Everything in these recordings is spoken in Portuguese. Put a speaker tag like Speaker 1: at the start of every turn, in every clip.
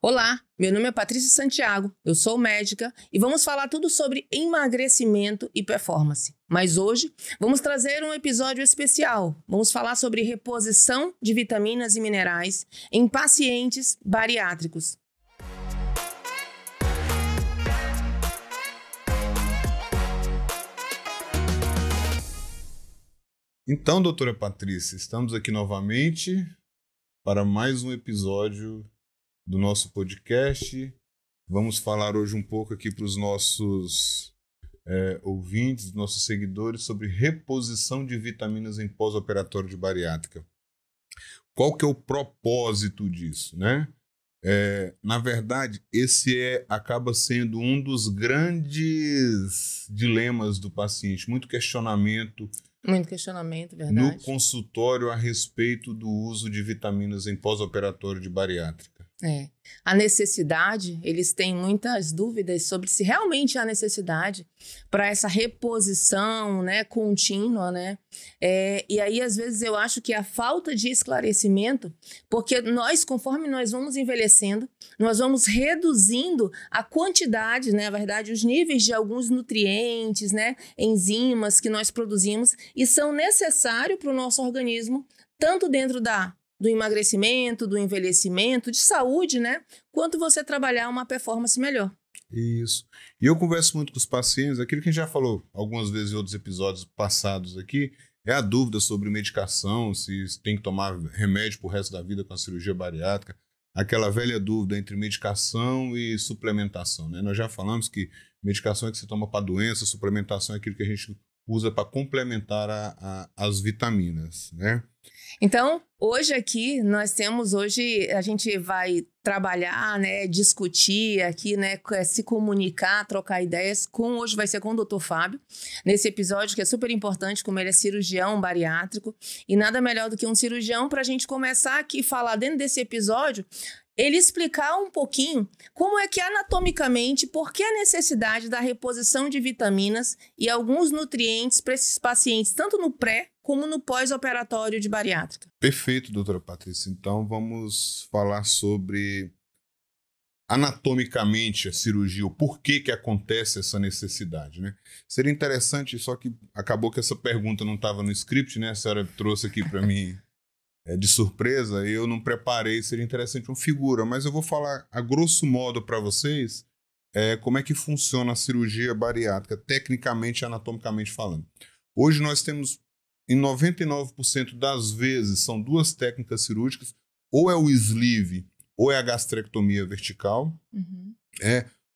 Speaker 1: Olá, meu nome é Patrícia Santiago, eu sou médica e vamos falar tudo sobre emagrecimento e performance. Mas hoje vamos trazer um episódio especial. Vamos falar sobre reposição de vitaminas e minerais em pacientes bariátricos.
Speaker 2: Então, doutora Patrícia, estamos aqui novamente para mais um episódio do nosso podcast. Vamos falar hoje um pouco aqui para os nossos ouvintes, nossos seguidores, sobre reposição de vitaminas em pós-operatório de bariátrica. Qual que é o propósito disso, né? Na verdade, esse acaba sendo um dos grandes dilemas do paciente, muito questionamento,
Speaker 1: verdade.
Speaker 2: no consultório a respeito do uso de vitaminas em pós-operatório de bariátrica.
Speaker 1: A necessidade, eles têm muitas dúvidas sobre se realmente há necessidade para essa reposição, né, contínua, né? E aí, às vezes, eu acho que a falta de esclarecimento, porque conforme nós vamos envelhecendo, nós vamos reduzindo a quantidade, né, na verdade, os níveis de alguns nutrientes, né, enzimas que nós produzimos e são necessários para o nosso organismo, tanto dentro do emagrecimento, do envelhecimento, de saúde, né? Quanto você trabalhar uma performance melhor.
Speaker 2: Isso. E eu converso muito com os pacientes, aquilo que a gente já falou algumas vezes em outros episódios passados aqui, é a dúvida sobre medicação, se tem que tomar remédio pro resto da vida com a cirurgia bariátrica, aquela velha dúvida entre medicação e suplementação, né? Nós já falamos que medicação é que você toma para doença, suplementação é aquilo que a gente usa para complementar as vitaminas, né?
Speaker 1: Então, hoje aqui, a gente vai trabalhar, né, discutir aqui, né, se comunicar, trocar ideias, hoje vai ser com o Dr. Fábio, nesse episódio que é super importante, como ele é cirurgião bariátrico, e nada melhor do que um cirurgião para a gente começar aqui a falar dentro desse episódio, ele explicar um pouquinho como é que anatomicamente, por que a necessidade da reposição de vitaminas e alguns nutrientes para esses pacientes, tanto no pré como no pós-operatório de bariátrica.
Speaker 2: Perfeito, doutora Patrícia. Então vamos falar sobre anatomicamente a cirurgia, o porquê que acontece essa necessidade, né? Seria interessante, só que acabou que essa pergunta não estava no script, né? A senhora trouxe aqui para mim de surpresa, eu não preparei, seria interessante uma figura, mas eu vou falar a grosso modo para vocês como é que funciona a cirurgia bariátrica, tecnicamente e anatomicamente falando. Hoje nós temos, em 99% das vezes, são duas técnicas cirúrgicas, ou é o sleeve, ou é a gastrectomia vertical.
Speaker 1: Uhum.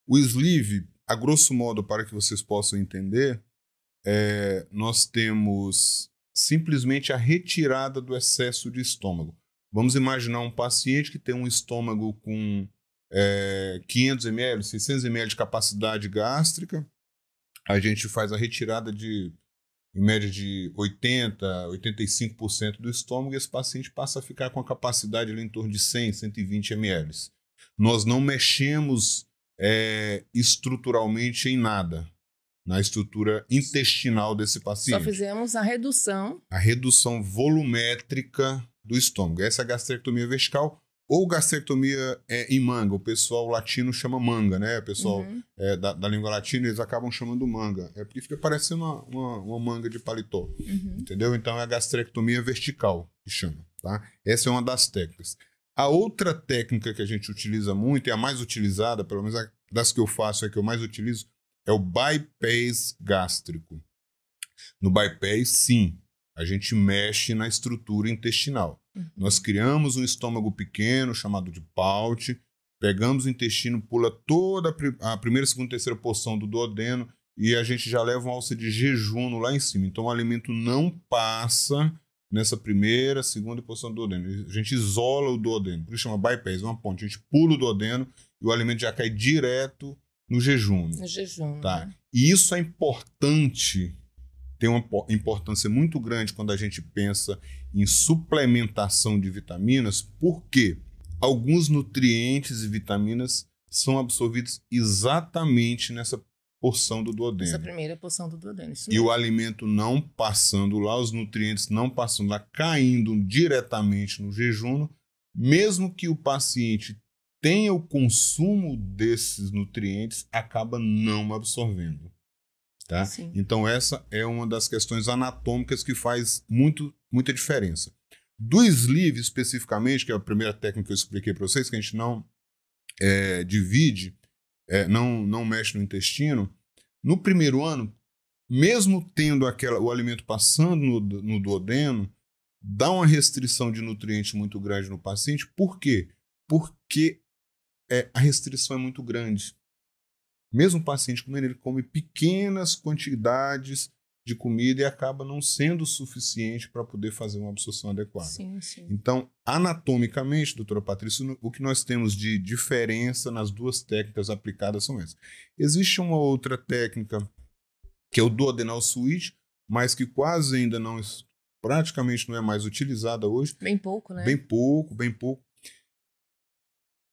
Speaker 2: O sleeve, a grosso modo, para que vocês possam entender, nós temos simplesmente a retirada do excesso de estômago. Vamos imaginar um paciente que tem um estômago com 500 ml, 600 ml de capacidade gástrica. A gente faz a retirada em média de 80%, 85% do estômago, e esse paciente passa a ficar com a capacidade ali em torno de 100, 120 ml. Nós não mexemos estruturalmente em nada, na estrutura intestinal desse paciente.
Speaker 1: Só fizemos a redução.
Speaker 2: A redução volumétrica do estômago. Essa é a gastrectomia vertical ou gastrectomia em manga. O pessoal latino chama manga, né? O pessoal da língua latina, eles acabam chamando manga. É porque fica parecendo uma manga de paletó.
Speaker 1: Uhum.
Speaker 2: Entendeu? Então é a gastrectomia vertical que chama, tá? Essa é uma das técnicas. A outra técnica que a gente utiliza muito, e a mais utilizada, pelo menos das que eu faço, é que eu mais utilizo, é o bypass gástrico. No bypass, sim, a gente mexe na estrutura intestinal. Uhum. Nós criamos um estômago pequeno, chamado de Paut, pegamos o intestino, pula toda a primeira, segunda, terceira porção do duodeno e a gente já leva uma alça de jejum lá em cima. Então o alimento não passa nessa primeira, segunda porção do duodeno. A gente isola o duodeno, por isso chama bypass, uma ponte. A gente pula o duodeno e o alimento já cai direto no jejum.
Speaker 1: No jejum.
Speaker 2: Tá.
Speaker 1: Né?
Speaker 2: E isso é importante, tem uma importância muito grande quando a gente pensa em suplementação de vitaminas, porque alguns nutrientes e vitaminas são absorvidos exatamente nessa porção do duodeno.
Speaker 1: Essa primeira porção do duodeno. Isso
Speaker 2: E
Speaker 1: mesmo.
Speaker 2: o alimento não passando lá, os nutrientes não passando lá, caindo diretamente no jejum, mesmo que o paciente tenha o consumo desses nutrientes acaba não absorvendo. Tá? Então, essa é uma das questões anatômicas que faz muita diferença. Do sleeve, especificamente, que é a primeira técnica que eu expliquei para vocês, que a gente não divide, não mexe no intestino, no primeiro ano, mesmo tendo o alimento passando no duodeno, dá uma restrição de nutrientes muito grande no paciente. Por quê? Porque a restrição é muito grande. Mesmo o paciente comendo, ele come pequenas quantidades de comida e acaba não sendo suficiente para poder fazer uma absorção adequada.
Speaker 1: Sim.
Speaker 2: Então, anatomicamente, doutora Patrícia, o que nós temos de diferença nas duas técnicas aplicadas são essas. Existe uma outra técnica, que é o duodenal switch, mas que quase ainda praticamente não é mais utilizada hoje.
Speaker 1: Bem pouco, né?
Speaker 2: Bem pouco.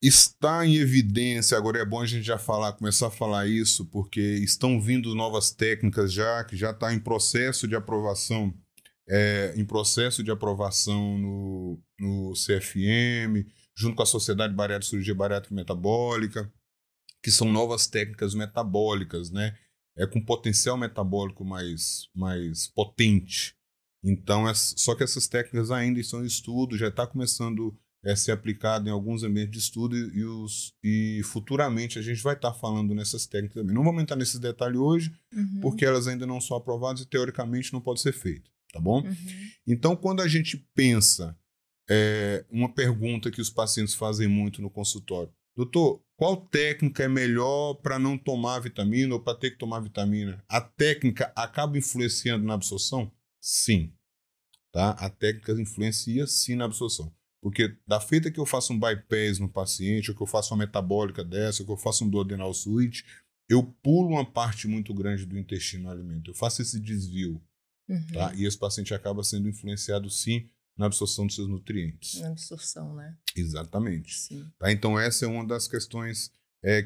Speaker 2: Está em evidência, agora é bom a gente já começar a falar isso, porque estão vindo novas técnicas que já está em processo de aprovação, no CFM, junto com a Sociedade Bariátrica de Cirurgia Bariátrica e Metabólica, que são novas técnicas metabólicas, né? Com potencial metabólico mais potente. Então, só que essas técnicas ainda estão em estudo, já está começando ser aplicado em alguns ambientes de estudo e futuramente a gente vai estar falando nessas técnicas também. Não vamos entrar nesses detalhes hoje, porque elas ainda não são aprovadas e teoricamente não pode ser feito, tá bom? Então, quando a gente pensa, uma pergunta que os pacientes fazem muito no consultório: doutor, qual técnica é melhor para não tomar vitamina ou para ter que tomar vitamina? A técnica acaba influenciando na absorção? Sim. Tá? A técnica influencia sim na absorção. Porque da feita que eu faço um bypass no paciente, ou que eu faço uma metabólica dessa, ou que eu faço um duodenal switch, eu pulo uma parte muito grande do intestino no alimento. Eu faço esse desvio. Tá? E esse paciente acaba sendo influenciado, sim, na absorção dos seus nutrientes.
Speaker 1: Na absorção, né?
Speaker 2: Exatamente.
Speaker 1: Sim.
Speaker 2: Tá? Então, essa é uma das questões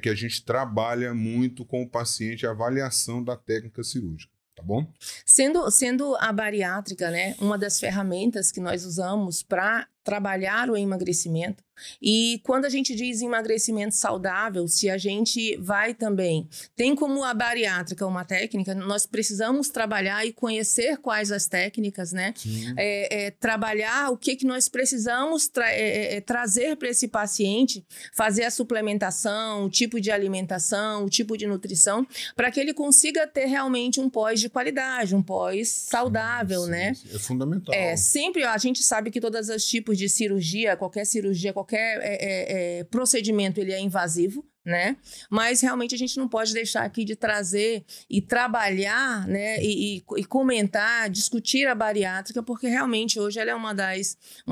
Speaker 2: que a gente trabalha muito com o paciente, a avaliação da técnica cirúrgica. Tá bom?
Speaker 1: Sendo a bariátrica, né, uma das ferramentas que nós usamos para trabalhar o emagrecimento, e quando a gente diz emagrecimento saudável, se a gente vai também, tem como a bariátrica uma técnica, nós precisamos trabalhar e conhecer quais as técnicas, né? Trabalhar o que nós precisamos trazer para esse paciente, fazer a suplementação, o tipo de alimentação, o tipo de nutrição, para que ele consiga ter realmente um pós de qualidade, um pós saudável, né?
Speaker 2: É fundamental.
Speaker 1: Sempre a gente sabe que todos os tipos de cirurgia, qualquer procedimento, ele é invasivo, né? Mas realmente a gente não pode deixar aqui de trazer e trabalhar, né? E comentar, discutir a bariátrica, porque realmente hoje ela é uma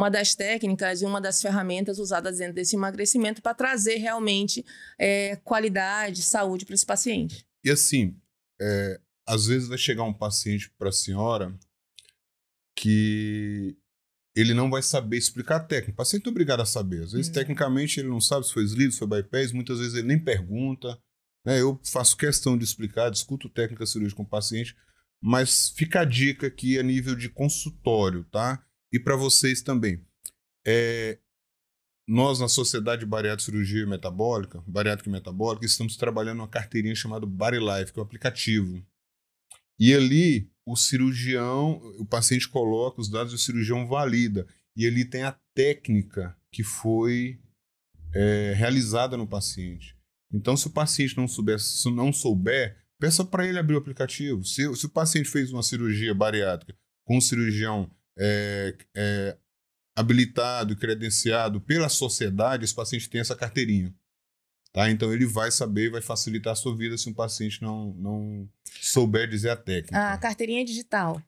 Speaker 1: das técnicas e uma das ferramentas usadas dentro desse emagrecimento para trazer realmente qualidade, saúde para esse paciente.
Speaker 2: E assim, às vezes vai chegar um paciente para a senhora que ele não vai saber explicar a técnica. O paciente não é obrigado a saber. Às vezes, tecnicamente, ele não sabe se foi sleeve, se foi bypass. Muitas vezes ele nem pergunta. Né? Eu faço questão de explicar, discuto técnica cirúrgica com o paciente, mas fica a dica aqui a nível de consultório, tá? E para vocês também. Nós, na Sociedade Bariátrica de Cirurgia Bariátrica e Metabólica, estamos trabalhando uma carteirinha chamada BaryLife, que é um aplicativo. E ali, o paciente coloca os dados e o cirurgião valida. E ali tem a técnica que foi realizada no paciente. Então, se o paciente não souber, peça para ele abrir o aplicativo. Se o paciente fez uma cirurgia bariátrica com um cirurgião habilitado e credenciado pela sociedade, esse paciente tem essa carteirinha. Tá? Então, ele vai saber, vai facilitar a sua vida se um paciente não souber dizer a técnica.
Speaker 1: A carteirinha digital.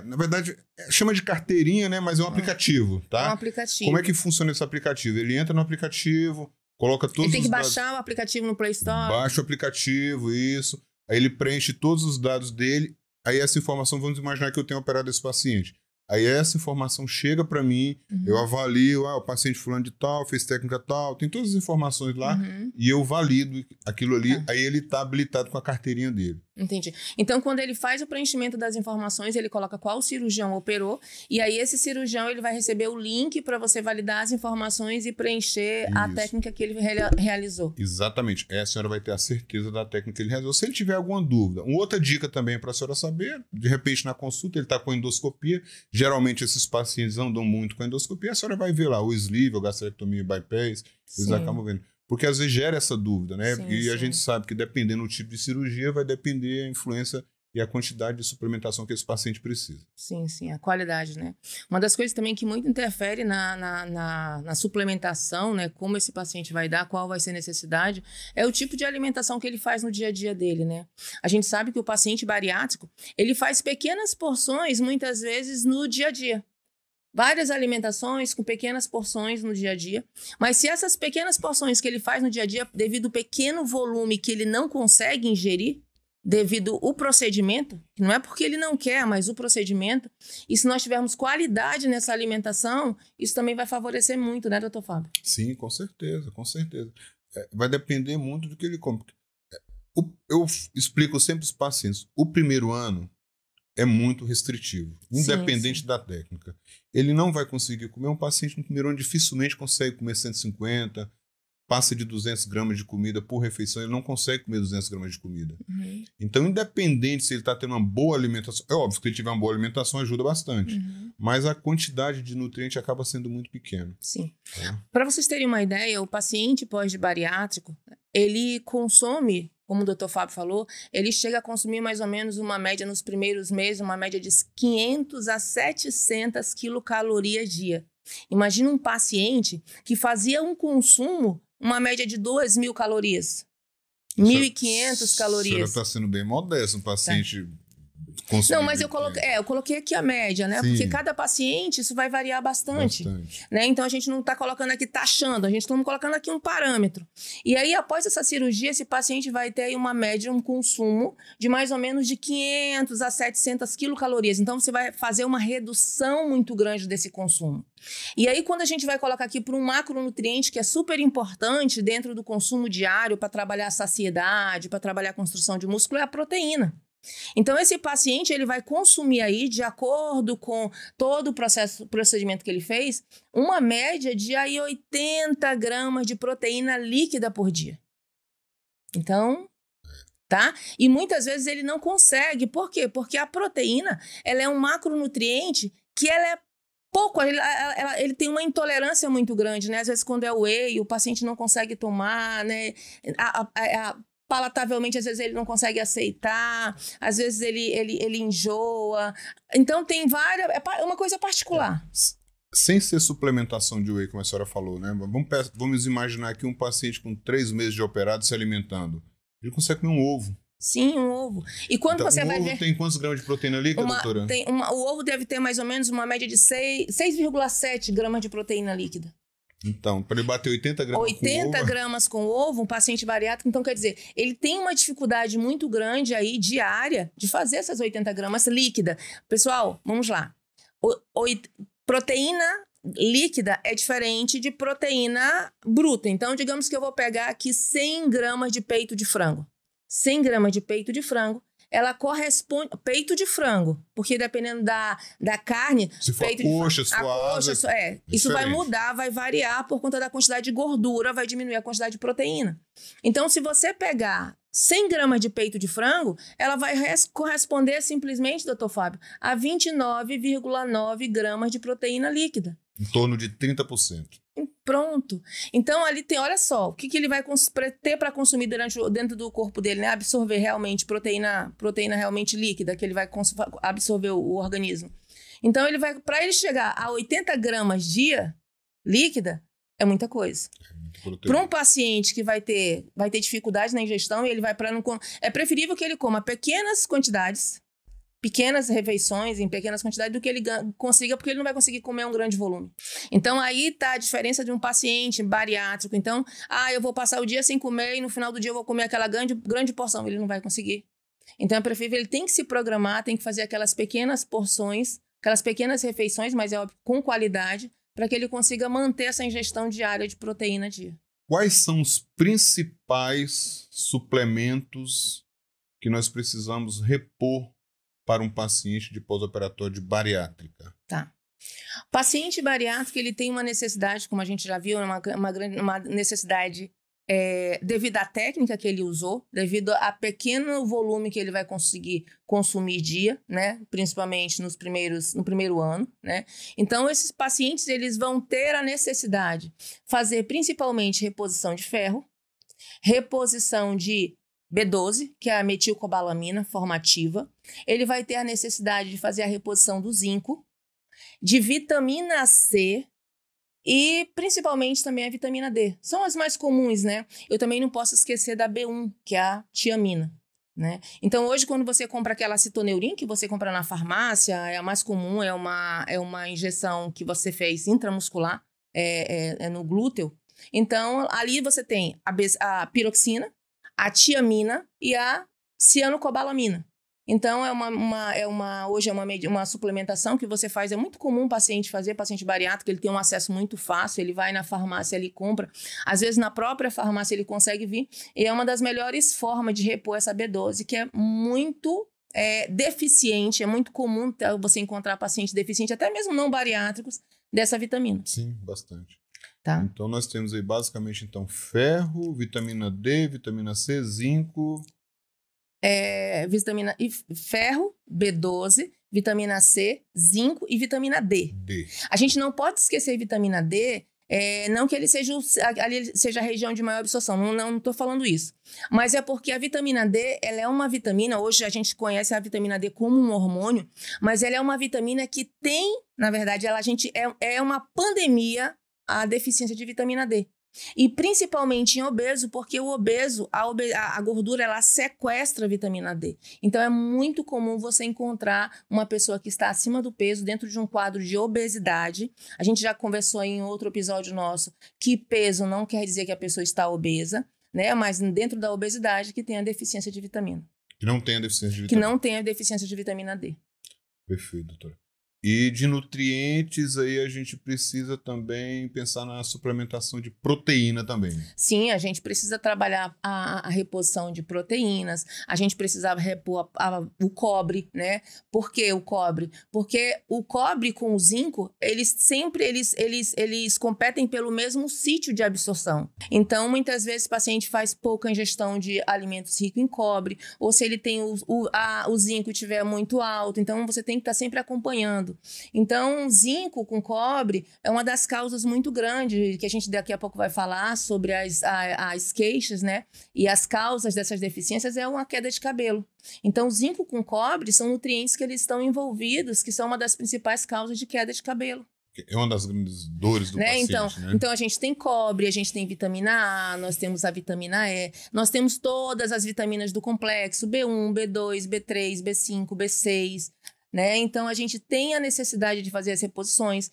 Speaker 2: Na verdade, chama de carteirinha, né? Mas é um aplicativo, tá?
Speaker 1: É um aplicativo.
Speaker 2: Como é que funciona esse aplicativo? Ele entra no aplicativo, coloca todos os dados... Ele tem que
Speaker 1: baixar o aplicativo no Play Store.
Speaker 2: Baixa o aplicativo, isso. Aí ele preenche todos os dados dele. Aí essa informação, vamos imaginar que eu tenho operado esse paciente. Aí essa informação chega para mim, eu avalio, o paciente fulano de tal, fez técnica tal, tem todas as informações lá, e eu valido aquilo ali, aí ele está habilitado com a carteirinha dele.
Speaker 1: Entendi. Então, quando ele faz o preenchimento das informações, ele coloca qual cirurgião operou, e aí esse cirurgião ele vai receber o link para você validar as informações e preencher a técnica que ele realizou.
Speaker 2: Exatamente. A senhora vai ter a certeza da técnica que ele realizou. Se ele tiver alguma dúvida, uma outra dica também para a senhora saber, de repente na consulta ele está com endoscopia, geralmente esses pacientes não dão muito com endoscopia, a senhora vai ver lá o sleeve, a gastrectomia bypass, eles acabam vendo. Porque às vezes gera essa dúvida, né? A gente sabe que dependendo do tipo de cirurgia, vai depender a influência e a quantidade de suplementação que esse paciente precisa.
Speaker 1: Sim, a qualidade, né? Uma das coisas também que muito interfere na suplementação, né? Como esse paciente vai dar, qual vai ser a necessidade, é o tipo de alimentação que ele faz no dia a dia dele, né? A gente sabe que o paciente bariátrico, ele faz pequenas porções, muitas vezes, no dia a dia. Várias alimentações com pequenas porções no dia a dia. Mas se essas pequenas porções que ele faz no dia a dia, devido ao pequeno volume que ele não consegue ingerir, devido ao procedimento, não é porque ele não quer, mas o procedimento, e se nós tivermos qualidade nessa alimentação, isso também vai favorecer muito, né, doutor Fábio?
Speaker 2: Sim, com certeza, com certeza. Vai depender muito do que ele come. Eu explico sempre os pacientes, o primeiro ano é muito restritivo, independente da técnica. Ele não vai conseguir comer. Um paciente no primeiro ano dificilmente consegue comer 150, passa de 200 gramas de comida por refeição, ele não consegue comer 200 gramas de comida. Então, independente se ele está tendo uma boa alimentação, é óbvio que se ele tiver uma boa alimentação ajuda bastante, mas a quantidade de nutriente acaba sendo muito pequena.
Speaker 1: Sim. Para vocês terem uma ideia, o paciente pós-bariátrico, ele consome, como o doutor Fábio falou, ele chega a consumir mais ou menos uma média nos primeiros meses, uma média de 500 a 700 quilocalorias dia. Imagina um paciente que fazia um consumo, uma média de 2.000 calorias. 1.500 calorias. A
Speaker 2: senhora está sendo bem modesta, um paciente...
Speaker 1: Não, mas eu coloquei aqui a média, né? Sim. Porque cada paciente, isso vai variar bastante. Né? Então, a gente não está colocando aqui taxando, a gente está colocando aqui um parâmetro. E aí, após essa cirurgia, esse paciente vai ter aí uma média, um consumo de mais ou menos de 500 a 700 quilocalorias. Então, você vai fazer uma redução muito grande desse consumo. E aí, quando a gente vai colocar aqui para um macronutriente que é super importante dentro do consumo diário para trabalhar a saciedade, para trabalhar a construção de músculo, é a proteína. Então, esse paciente ele vai consumir aí, de acordo com todo o procedimento que ele fez, uma média de aí 80 gramas de proteína líquida por dia. Então, tá? E muitas vezes ele não consegue. Por quê? Porque a proteína ela é um macronutriente que ela é pouco, ele tem uma intolerância muito grande, né? Às vezes, quando é whey, o paciente não consegue tomar, né? Palatavelmente, às vezes ele não consegue aceitar, às vezes ele enjoa. Então, tem várias... É uma coisa particular.
Speaker 2: Sem ser suplementação de whey, como a senhora falou, né? Vamos imaginar aqui um paciente com 3 meses de operado se alimentando. Ele consegue comer um ovo.
Speaker 1: Sim, um ovo. E quando você vai ver...
Speaker 2: O ovo tem quantos gramas de proteína líquida, doutora?
Speaker 1: O ovo deve ter mais ou menos uma média de 6,7 gramas de proteína líquida.
Speaker 2: Então, para ele bater 80 gramas
Speaker 1: 80 gramas com ovo, um paciente bariátrico, então quer dizer, ele tem uma dificuldade muito grande aí, diária, de fazer essas 80 gramas líquida. Pessoal, vamos lá. Proteína líquida é diferente de proteína bruta. Então, digamos que eu vou pegar aqui 100 gramas de peito de frango. 100 gramas de peito de frango, ela corresponde... Peito de frango, porque dependendo da carne...
Speaker 2: Se for
Speaker 1: peito
Speaker 2: coxa, se for asa...
Speaker 1: Isso vai mudar, vai variar por conta da quantidade de gordura, vai diminuir a quantidade de proteína. Então, se você pegar 100 gramas de peito de frango, ela vai corresponder simplesmente, doutor Fábio, a 29,9 gramas de proteína líquida.
Speaker 2: Em torno de 30%.
Speaker 1: Pronto. Então, ali tem, olha só, o que ele vai ter para consumir dentro do corpo dele, né? Absorver realmente proteína realmente líquida, que ele vai absorver o organismo. Então, ele vai, para ele chegar a 80 gramas dia líquida, é muita coisa. Para um paciente que vai ter dificuldade na ingestão, ele vai para é preferível que ele coma pequenas quantidades, pequenas refeições em pequenas quantidades do que ele consiga, porque ele não vai conseguir comer um grande volume. Então, aí tá a diferença de um paciente bariátrico. Então, eu vou passar o dia sem comer e no final do dia eu vou comer aquela grande porção. Ele não vai conseguir. Então, é preferível, ele tem que se programar, tem que fazer aquelas pequenas porções, aquelas pequenas refeições, mas é óbvio, com qualidade, para que ele consiga manter essa ingestão diária de proteína dia.
Speaker 2: Quais são os principais suplementos que nós precisamos repor para um paciente de pós-operatório de bariátrica?
Speaker 1: Tá. Paciente bariátrico, ele tem uma necessidade, como a gente já viu, uma necessidade devido à técnica que ele usou, devido a pequeno volume que ele vai conseguir consumir dia, né? Principalmente no primeiro ano, né? Então, esses pacientes, eles vão ter a necessidade de fazer principalmente reposição de ferro, reposição de B12, que é a metilcobalamina formativa. Ele vai ter a necessidade de fazer a reposição do zinco, de vitamina C e principalmente também a vitamina D. São as mais comuns, né? Eu também não posso esquecer da B1, que é a tiamina, né? Então, hoje, quando você compra aquela citoneurin, que você compra na farmácia, é a mais comum, é uma injeção que você fez intramuscular, é no glúteo. Então, ali você tem a piroxina, a tiamina e a cianocobalamina. Então, hoje é uma suplementação que você faz, é muito comum o paciente fazer, paciente bariátrico, ele tem um acesso muito fácil, ele vai na farmácia, ele compra, às vezes na própria farmácia ele consegue vir, e é uma das melhores formas de repor essa B12, que é muito deficiente, é muito comum você encontrar pacientes deficientes, até mesmo não bariátricos, dessa vitamina.
Speaker 2: Sim, bastante.
Speaker 1: Tá?
Speaker 2: Então, nós temos aí basicamente ferro, vitamina D, vitamina C, zinco...
Speaker 1: vitamina ferro, B12, vitamina C, zinco e vitamina D. A gente não pode esquecer vitamina D, não que ele seja a região de maior absorção, não estou falando isso. Mas é porque a vitamina D, ela é uma vitamina, hoje a gente conhece a vitamina D como um hormônio, mas ela é uma vitamina que tem, na verdade, é uma pandemia a deficiência de vitamina D. E principalmente em obeso, porque o obeso, a gordura, ela sequestra a vitamina D. Então, é muito comum você encontrar uma pessoa que está acima do peso dentro de um quadro de obesidade. A gente já conversou em outro episódio nosso que peso não quer dizer que a pessoa está obesa, né? Mas dentro da obesidade que tem a deficiência de vitamina.
Speaker 2: Que não tem a deficiência de vitamina.
Speaker 1: Que não tem a deficiência de vitamina D.
Speaker 2: Perfeito, doutora. E de nutrientes, aí a gente precisa também pensar na suplementação de proteína também.
Speaker 1: Sim, a gente precisa trabalhar a reposição de proteínas, a gente precisa repor o cobre, né? Por que o cobre? Porque o cobre com o zinco, eles competem pelo mesmo sítio de absorção. Então, muitas vezes o paciente faz pouca ingestão de alimentos ricos em cobre, ou se ele tem o zinco estiver muito alto, então você tem que estar sempre acompanhando. Então, zinco com cobre é uma das causas muito grandes, que a gente daqui a pouco vai falar sobre as queixas, né? E as causas dessas deficiências é uma queda de cabelo. Então, zinco com cobre são nutrientes que eles estão envolvidos, que são uma das principais causas de queda de cabelo.
Speaker 2: É uma das grandes dores do paciente, né?
Speaker 1: Então, a gente tem cobre, a gente tem vitamina A, nós temos a vitamina E, nós temos todas as vitaminas do complexo, B1, B2, B3, B5, B6... né? Então, a gente tem a necessidade de fazer as reposições,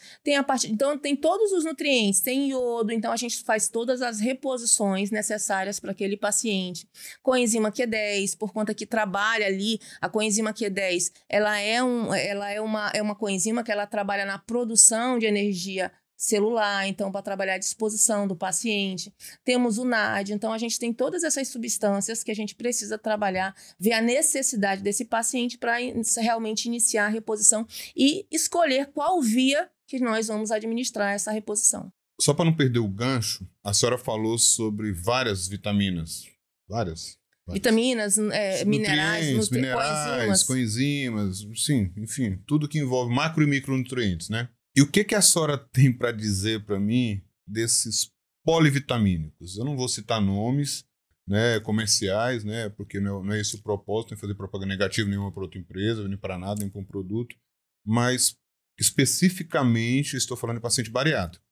Speaker 1: então tem todos os nutrientes, tem iodo, então a gente faz todas as reposições necessárias para aquele paciente. Coenzima Q10, por conta que trabalha ali, a coenzima Q10, ela é uma coenzima que ela trabalha na produção de energia celular, então para trabalhar a disposição do paciente. Temos o NAD, então a gente tem todas essas substâncias que a gente precisa trabalhar, ver a necessidade desse paciente para realmente iniciar a reposição e escolher qual via que nós vamos administrar essa reposição.
Speaker 2: Só para não perder o gancho, a senhora falou sobre várias vitaminas. Várias.
Speaker 1: Vitaminas, minerais,
Speaker 2: coenzimas, sim, enfim, tudo que envolve macro e micronutrientes, né? E o que a senhora tem para dizer para mim desses polivitamínicos? Eu não vou citar nomes, né, comerciais, né, porque não é esse o propósito, não é fazer propaganda negativa nenhuma para outra empresa, nem para nada, nem para um produto, mas especificamente estou falando de paciente bariátrico.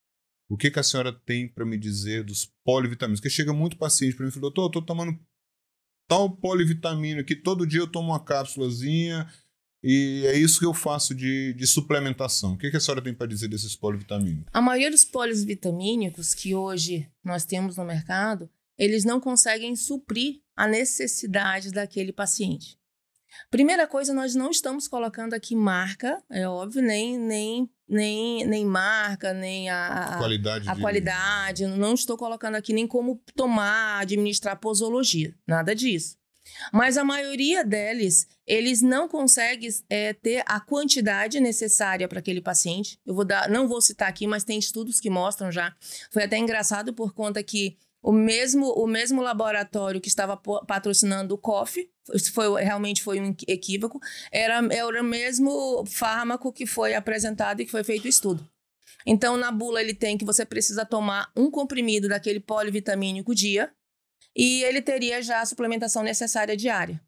Speaker 2: O que a senhora tem para me dizer dos polivitamínicos? Porque chega muito paciente para mim e fala, doutor, eu estou tomando tal polivitamina aqui, todo dia eu tomo uma cápsulazinha, e é isso que eu faço de suplementação. O que a senhora tem para dizer desses polivitamínicos?
Speaker 1: A maioria dos polivitamínicos que hoje nós temos no mercado, eles não conseguem suprir a necessidade daquele paciente. Primeira coisa, nós não estamos colocando aqui marca, é óbvio, nem marca, nem a qualidade. Não estou colocando aqui nem como tomar, administrar posologia, nada disso. Mas a maioria deles, eles não conseguem ter a quantidade necessária para aquele paciente. Não vou citar aqui, mas tem estudos que mostram já. Foi até engraçado por conta que o mesmo laboratório que estava patrocinando o COF, realmente foi um equívoco, era o mesmo fármaco que foi apresentado e que foi feito o estudo. Então, na bula, ele tem que você precisa tomar um comprimido daquele polivitamínico dia e ele teria já a suplementação necessária diária.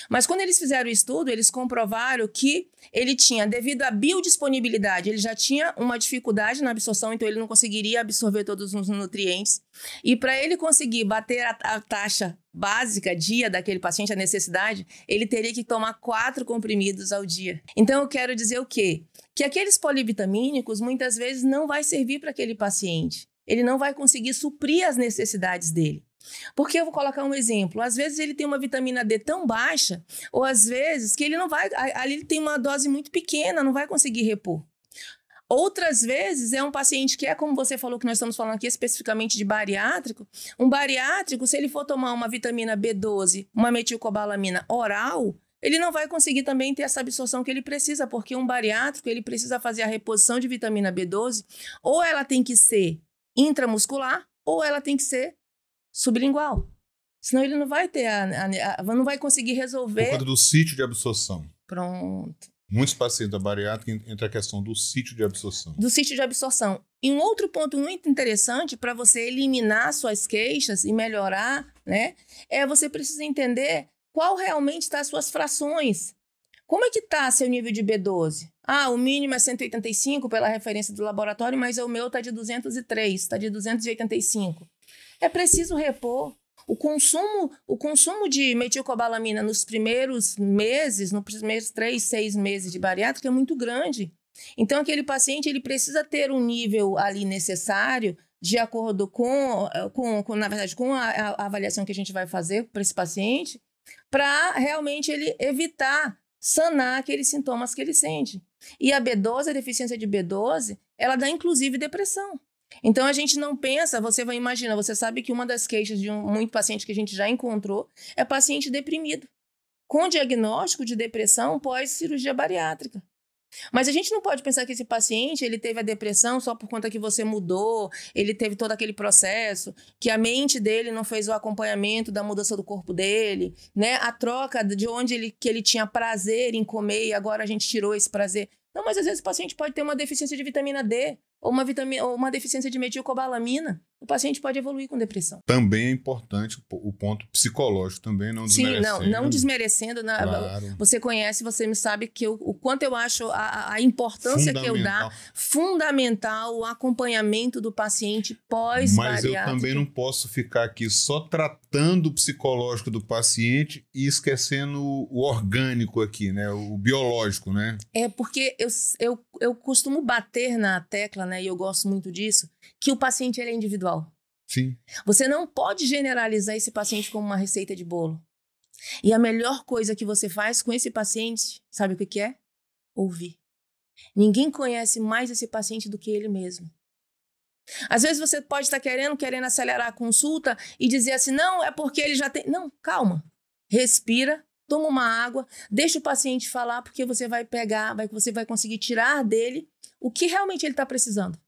Speaker 1: Mas quando eles fizeram o estudo, eles comprovaram que ele tinha, devido à biodisponibilidade, ele já tinha uma dificuldade na absorção, então ele não conseguiria absorver todos os nutrientes. E para ele conseguir bater a taxa básica dia daquele paciente, a necessidade, ele teria que tomar 4 comprimidos ao dia. Então eu quero dizer o quê? Que aqueles polivitamínicos muitas vezes não vai servir para aquele paciente. Ele não vai conseguir suprir as necessidades dele. Porque eu vou colocar um exemplo. Às vezes ele tem uma vitamina D tão baixa, ou às vezes que ele não vai... Ali ele tem uma dose muito pequena, não vai conseguir repor. Outras vezes é um paciente que como você falou, que nós estamos falando aqui especificamente de bariátrico. Um bariátrico, se ele for tomar uma vitamina B12, uma metilcobalamina oral, ele não vai conseguir também ter essa absorção que ele precisa, porque um bariátrico, ele precisa fazer a reposição de vitamina B12, ou ela tem que ser intramuscular, ou ela tem que ser sublingual. Senão ele não vai ter não vai conseguir resolver.
Speaker 2: Por conta do sítio de absorção.
Speaker 1: Pronto.
Speaker 2: Muitos pacientes da bariátrica entra a questão do sítio de absorção.
Speaker 1: Do sítio de absorção. E um outro ponto muito interessante para você eliminar suas queixas e melhorar, né? Você precisa entender qual realmente está as suas frações. Como é que está seu nível de B12? O mínimo é 185 pela referência do laboratório, mas o meu está de 203, está de 285. É preciso repor. O consumo de metilcobalamina nos primeiros meses, nos primeiros 3, 6 meses de bariátrica é muito grande. Então, aquele paciente ele precisa ter um nível ali necessário de acordo com a avaliação que a gente vai fazer para esse paciente, para realmente ele evitar sanar aqueles sintomas que ele sente. E a B12, a deficiência de B12, ela dá inclusive depressão. Então, a gente não pensa, você vai imaginar, você sabe que uma das queixas de muito paciente que a gente já encontrou é paciente deprimido, com diagnóstico de depressão pós-cirurgia bariátrica. Mas a gente não pode pensar que esse paciente ele teve a depressão só por conta que você mudou, ele teve todo aquele processo, que a mente dele não fez o acompanhamento da mudança do corpo dele, né? A troca de onde que ele tinha prazer em comer e agora a gente tirou esse prazer. Não, mas às vezes o paciente pode ter uma deficiência de vitamina D ou uma deficiência de metilcobalamina. O paciente pode evoluir com depressão.
Speaker 2: Também é importante o ponto psicológico, também não desmerecendo.
Speaker 1: Sim, não desmerecendo.
Speaker 2: Claro.
Speaker 1: Você conhece, você me sabe que o quanto eu acho a importância que eu dou, fundamental o acompanhamento do paciente pós-bariátrico.
Speaker 2: Mas eu também não posso ficar aqui só tratando o psicológico do paciente e esquecendo o orgânico aqui, né? O biológico, né?
Speaker 1: Porque eu costumo bater na tecla, né? E eu gosto muito disso, que o paciente ele é individual.
Speaker 2: Sim.
Speaker 1: Você não pode generalizar esse paciente como uma receita de bolo. E a melhor coisa que você faz com esse paciente, sabe o que é? Ouvir. Ninguém conhece mais esse paciente do que ele mesmo. Às vezes você pode estar querendo acelerar a consulta e dizer assim, não, é porque ele já tem... Não, calma. Respira, toma uma água, deixa o paciente falar, porque você vai pegar, você vai conseguir tirar dele o que realmente ele está precisando.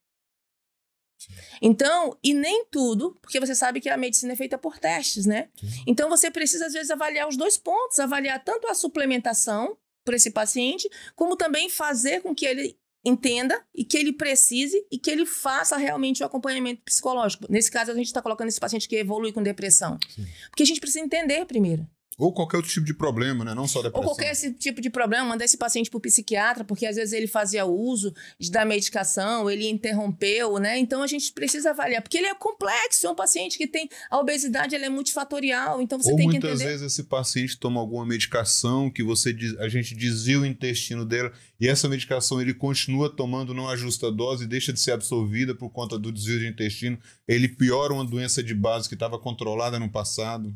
Speaker 1: Então, e nem tudo, porque você sabe que a medicina é feita por testes, né? Sim. Então, você precisa, às vezes, avaliar os dois pontos, avaliar tanto a suplementação para esse paciente, como também fazer com que ele entenda e que ele precise e que ele faça realmente o acompanhamento psicológico. Nesse caso, a gente está colocando esse paciente que evolui com depressão. Sim. Porque a gente precisa entender primeiro.
Speaker 2: Ou qualquer outro tipo de problema, né? Não só depressão.
Speaker 1: Ou qualquer tipo de problema, mandar esse paciente para o psiquiatra, porque às vezes ele fazia uso da medicação, ele interrompeu, né? Então a gente precisa avaliar, porque ele é complexo, é um paciente que tem a obesidade, ela é multifatorial, então você tem que entender.
Speaker 2: Ou muitas vezes esse paciente toma alguma medicação que a gente desvia o intestino dela e essa medicação ele continua tomando, não ajusta a dose, deixa de ser absorvida por conta do desvio de intestino, ele piora uma doença de base que estava controlada no passado.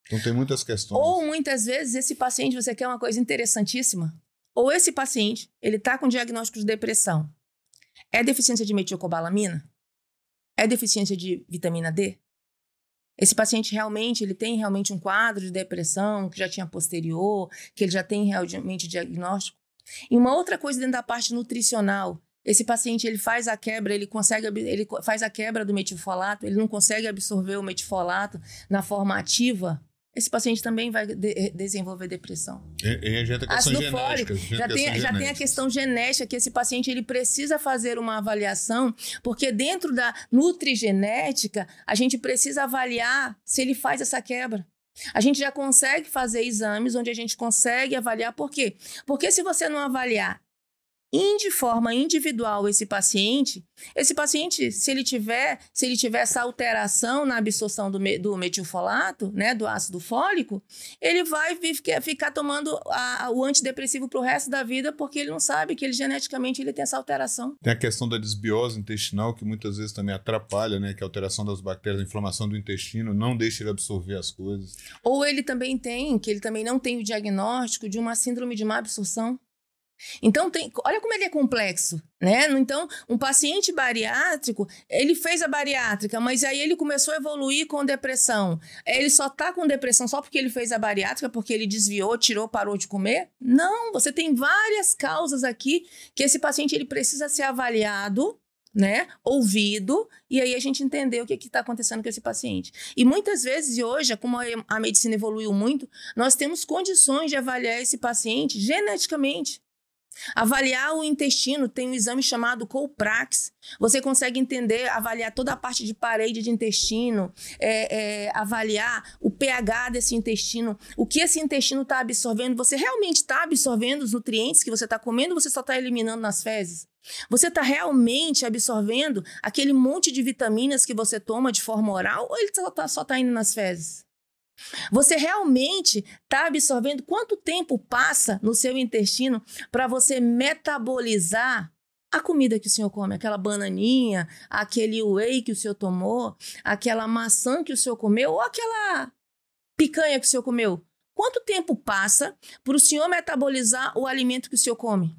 Speaker 2: Então tem muitas questões.
Speaker 1: Ou muitas vezes esse paciente, você quer uma coisa interessantíssima, ou esse paciente, ele está com diagnóstico de depressão. É deficiência de metilcobalamina? É deficiência de vitamina D? Esse paciente realmente, ele tem realmente um quadro de depressão, que já tinha posterior, que ele já tem realmente diagnóstico. E uma outra coisa dentro da parte nutricional, esse paciente, ele faz a quebra, ele faz a quebra do metilfolato, ele não consegue absorver o metilfolato na forma ativa, esse paciente também vai desenvolver depressão.
Speaker 2: E a gente questão genética.
Speaker 1: Já tem a questão genética, que esse paciente ele precisa fazer uma avaliação, porque dentro da nutrigenética, a gente precisa avaliar se ele faz essa quebra. A gente já consegue fazer exames onde a gente consegue avaliar. Por quê? Porque se você não avaliar de forma individual esse paciente, se ele tiver essa alteração na absorção do metilfolato, né, do ácido fólico, ele vai ficar tomando o antidepressivo para o resto da vida, porque ele não sabe que ele geneticamente ele tem essa alteração.
Speaker 2: Tem a questão da desbiose intestinal, que muitas vezes também atrapalha, né, que é a alteração das bactérias, a inflamação do intestino, não deixa ele absorver as coisas.
Speaker 1: Ou ele também não tem o diagnóstico de uma síndrome de má absorção. Então, olha como ele é complexo, né? Então, um paciente bariátrico, ele fez a bariátrica, mas aí ele começou a evoluir com depressão. Ele só tá com depressão só porque ele fez a bariátrica, porque ele desviou, tirou, parou de comer? Não, você tem várias causas aqui que esse paciente ele precisa ser avaliado, né, ouvido, e aí a gente entender o que está acontecendo com esse paciente. E muitas vezes, e hoje, como a medicina evoluiu muito, nós temos condições de avaliar esse paciente geneticamente. Avaliar o intestino, tem um exame chamado Colprax. Você consegue entender, avaliar toda a parte de parede de intestino, avaliar o pH desse intestino, o que esse intestino está absorvendo. Você realmente está absorvendo os nutrientes que você está comendo ou você só está eliminando nas fezes? Você está realmente absorvendo aquele monte de vitaminas que você toma de forma oral ou ele só está indo nas fezes? Você realmente está absorvendo? Quanto tempo passa no seu intestino para você metabolizar a comida que o senhor come? Aquela bananinha, aquele whey que o senhor tomou, aquela maçã que o senhor comeu ou aquela picanha que o senhor comeu? Quanto tempo passa para o senhor metabolizar o alimento que o senhor come?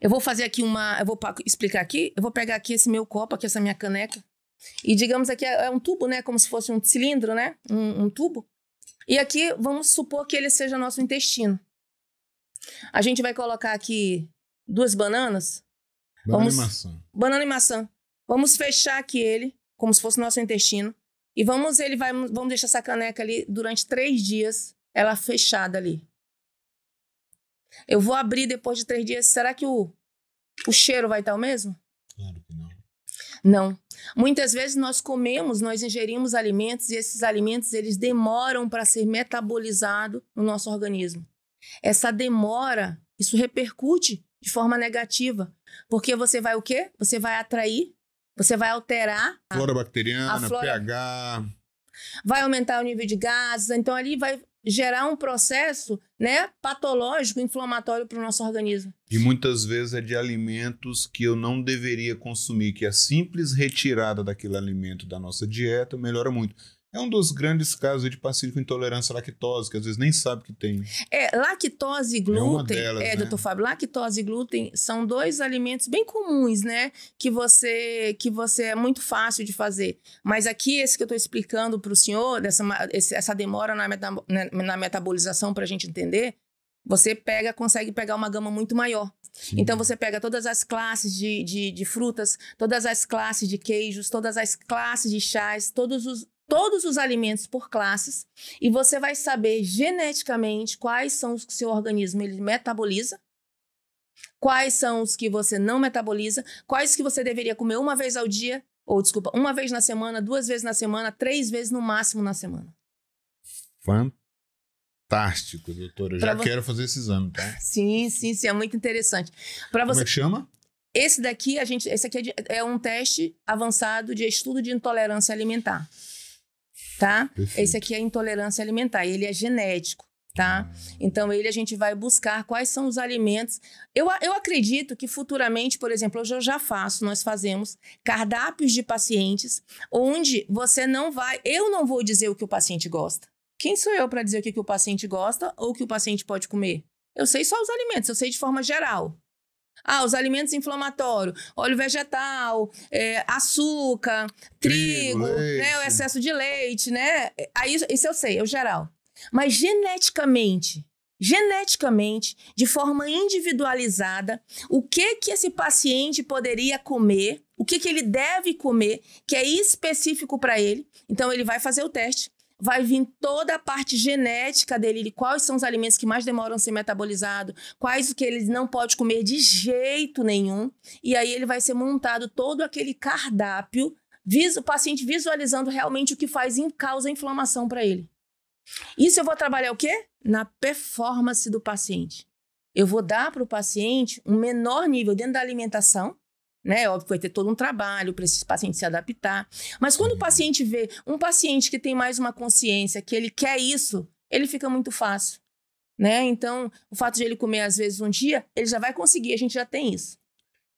Speaker 1: Eu vou fazer aqui eu vou explicar aqui, eu vou pegar aqui esse meu copo, aqui essa minha caneca. E digamos aqui é um tubo, né? Como se fosse um cilindro, né? Um tubo. E aqui vamos supor que ele seja nosso intestino. A gente vai colocar aqui 2 bananas.
Speaker 2: Banana e maçã.
Speaker 1: Banana e maçã. Vamos fechar aqui ele, como se fosse nosso intestino. E vamos deixar essa caneca ali durante 3 dias, ela fechada ali. Eu vou abrir depois de 3 dias. Será que o cheiro vai estar o mesmo?
Speaker 2: Claro que não.
Speaker 1: Não. Muitas vezes nós ingerimos alimentos e esses alimentos eles demoram para ser metabolizado no nosso organismo. Essa demora, isso repercute de forma negativa, porque você vai o quê? Você vai atrair, você vai alterar
Speaker 2: flora bacteriana,
Speaker 1: flora,
Speaker 2: pH,
Speaker 1: vai aumentar o nível de gases, então ali vai gerar um processo, né, patológico, inflamatório para o nosso organismo.
Speaker 2: E muitas vezes é de alimentos que eu não deveria consumir, que a simples retirada daquele alimento da nossa dieta melhora muito. É um dos grandes casos de paciente com intolerância à lactose, que às vezes nem sabe que tem.
Speaker 1: Lactose e glúten,
Speaker 2: uma delas, né?
Speaker 1: doutor Fábio, lactose e glúten são 2 alimentos bem comuns, né? Que você é muito fácil de fazer. Mas aqui, esse que eu estou explicando para o senhor, essa demora na metabolização para a gente entender, você consegue pegar uma gama muito maior. Sim. Então, você pega todas as classes de frutas, todas as classes de queijos, todas as classes de chás, todos os alimentos por classes, e você vai saber geneticamente quais são os que o seu organismo ele metaboliza, quais são os que você não metaboliza, quais que você deveria comer uma vez ao dia, uma vez na semana, 2 vezes na semana, 3 vezes no máximo na semana.
Speaker 2: Fantástico, doutora. Eu já quero fazer esse exame, tá?
Speaker 1: Sim, é muito interessante.
Speaker 2: Como é que chama?
Speaker 1: Esse aqui é um teste avançado de estudo de intolerância alimentar. Tá? Esse aqui é intolerância alimentar, ele é genético, tá? Então, a gente vai buscar quais são os alimentos. Eu acredito que futuramente, por exemplo, nós fazemos cardápios de pacientes onde eu não vou dizer o que o paciente gosta. Quem sou eu para dizer o que o paciente gosta ou o que o paciente pode comer? Eu sei só os alimentos, eu sei de forma geral. Os alimentos inflamatórios, óleo vegetal, açúcar, trigo, né, o excesso de leite, né? Aí, isso eu sei, é o geral. Mas geneticamente, de forma individualizada, o que esse paciente poderia comer, o que ele deve comer, que é específico para ele. Então, ele vai fazer o teste. Vai vir toda a parte genética dele, de quais são os alimentos que mais demoram a ser metabolizados, quais o que ele não pode comer de jeito nenhum. E aí ele vai ser montado todo aquele cardápio, o paciente visualizando realmente o que causa inflamação para ele. Isso eu vou trabalhar o quê? Na performance do paciente. Eu vou dar para o paciente um menor nível dentro da alimentação, né? Óbvio que vai ter todo um trabalho para esse paciente se adaptar. Mas quando o paciente vê um paciente que tem mais uma consciência, que ele quer isso, ele fica muito fácil, né? Então, o fato de ele comer às vezes um dia, ele já vai conseguir, a gente já tem isso.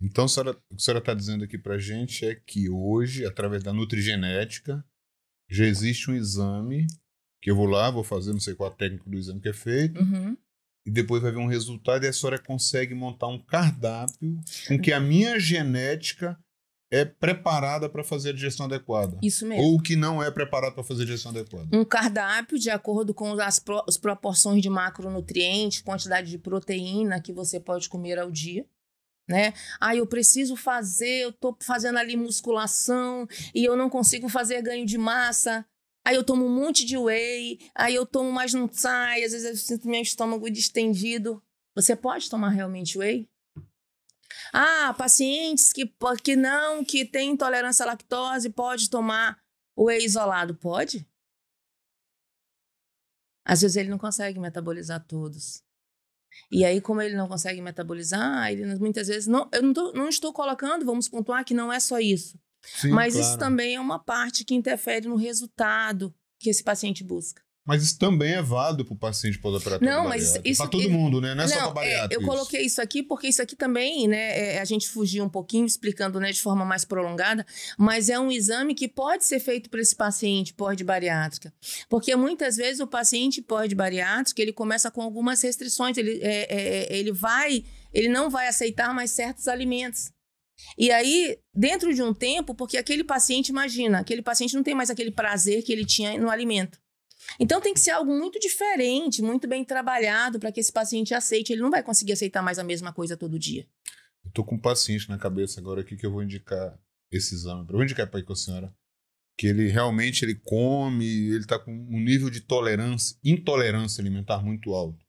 Speaker 2: Então, o que a senhora está dizendo aqui para a gente é que hoje, através da nutrigenética, já existe um exame que eu vou lá, vou fazer, não sei qual a técnica do exame que é feito, e depois vai ver um resultado e a senhora consegue montar um cardápio com que a minha genética é preparada para fazer a digestão adequada.
Speaker 1: Isso mesmo.
Speaker 2: Ou que não é preparado para fazer a digestão adequada.
Speaker 1: Um cardápio de acordo com as proporções de macronutrientes, quantidade de proteína que você pode comer ao dia. Né? Eu preciso fazer, eu tô fazendo ali musculação e eu não consigo fazer ganho de massa. Aí eu tomo um monte de whey, aí eu tomo, mas não sai, às vezes eu sinto meu estômago distendido. Você pode tomar realmente whey? Pacientes que têm intolerância à lactose, pode tomar whey isolado? Pode? Às vezes ele não consegue metabolizar todos. E aí, como ele não consegue metabolizar, ele muitas vezes... eu não estou colocando, vamos pontuar que não é só isso. Sim, mas claro. Isso também é uma parte que interfere no resultado que esse paciente busca.
Speaker 2: Mas isso também é válido para o paciente pós-operatório.
Speaker 1: Não, mas isso...
Speaker 2: Para todo mundo, né? Não é só para bariátrico.
Speaker 1: Eu coloquei isso aqui porque isso aqui também, né? A gente fugiu um pouquinho, explicando, né, de forma mais prolongada, mas é um exame que pode ser feito para esse paciente pós-bariátrica. Porque muitas vezes o paciente pós-bariátrica, ele começa com algumas restrições, ele não vai aceitar mais certos alimentos. E aí, dentro de um tempo, porque aquele paciente não tem mais aquele prazer que ele tinha no alimento. Então tem que ser algo muito diferente, muito bem trabalhado para que esse paciente aceite. Ele não vai conseguir aceitar mais a mesma coisa todo dia.
Speaker 2: Eu tô com um paciente na cabeça agora aqui que eu vou indicar esse exame. Eu vou indicar para a senhora que ele realmente come, ele tá com um nível de intolerância alimentar muito alto.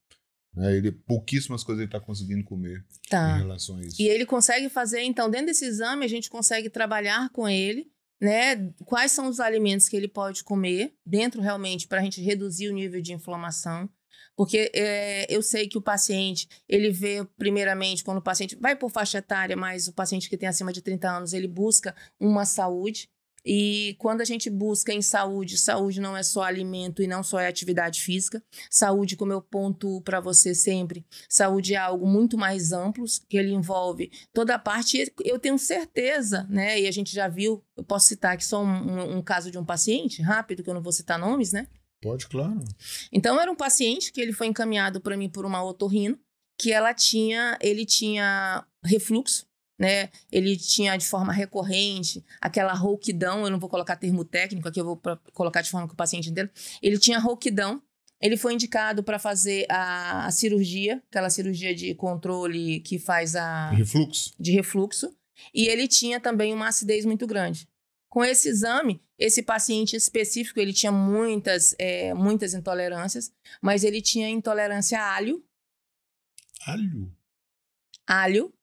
Speaker 2: Pouquíssimas coisas ele está conseguindo comer em relação a isso.
Speaker 1: E ele consegue fazer, então, dentro desse exame, a gente consegue trabalhar com ele, né? Quais são os alimentos que ele pode comer dentro realmente para a gente reduzir o nível de inflamação. Porque eu sei que o paciente, ele vê primeiramente, quando o paciente vai por faixa etária, mas o paciente que tem acima de 30 anos, ele busca uma saúde. E quando a gente busca em saúde não é só alimento e não só é atividade física. Saúde, como eu pontuo para você sempre, saúde é algo muito mais amplo, que ele envolve toda a parte. Eu tenho certeza, né? E a gente já viu, eu posso citar aqui só um caso de um paciente, rápido, que eu não vou citar nomes, né?
Speaker 2: Pode, claro.
Speaker 1: Então, era um paciente que ele foi encaminhado para mim por uma otorrino, que ele tinha refluxo. Né? Ele tinha de forma recorrente aquela rouquidão, eu não vou colocar termo técnico aqui, eu vou colocar de forma que o paciente entenda. Ele tinha rouquidão, ele foi indicado para fazer a cirurgia, aquela cirurgia de controle que faz de refluxo, e ele tinha também uma acidez muito grande. Com esse exame, esse paciente específico, ele tinha muitas intolerâncias, mas ele tinha intolerância a alho. Alho.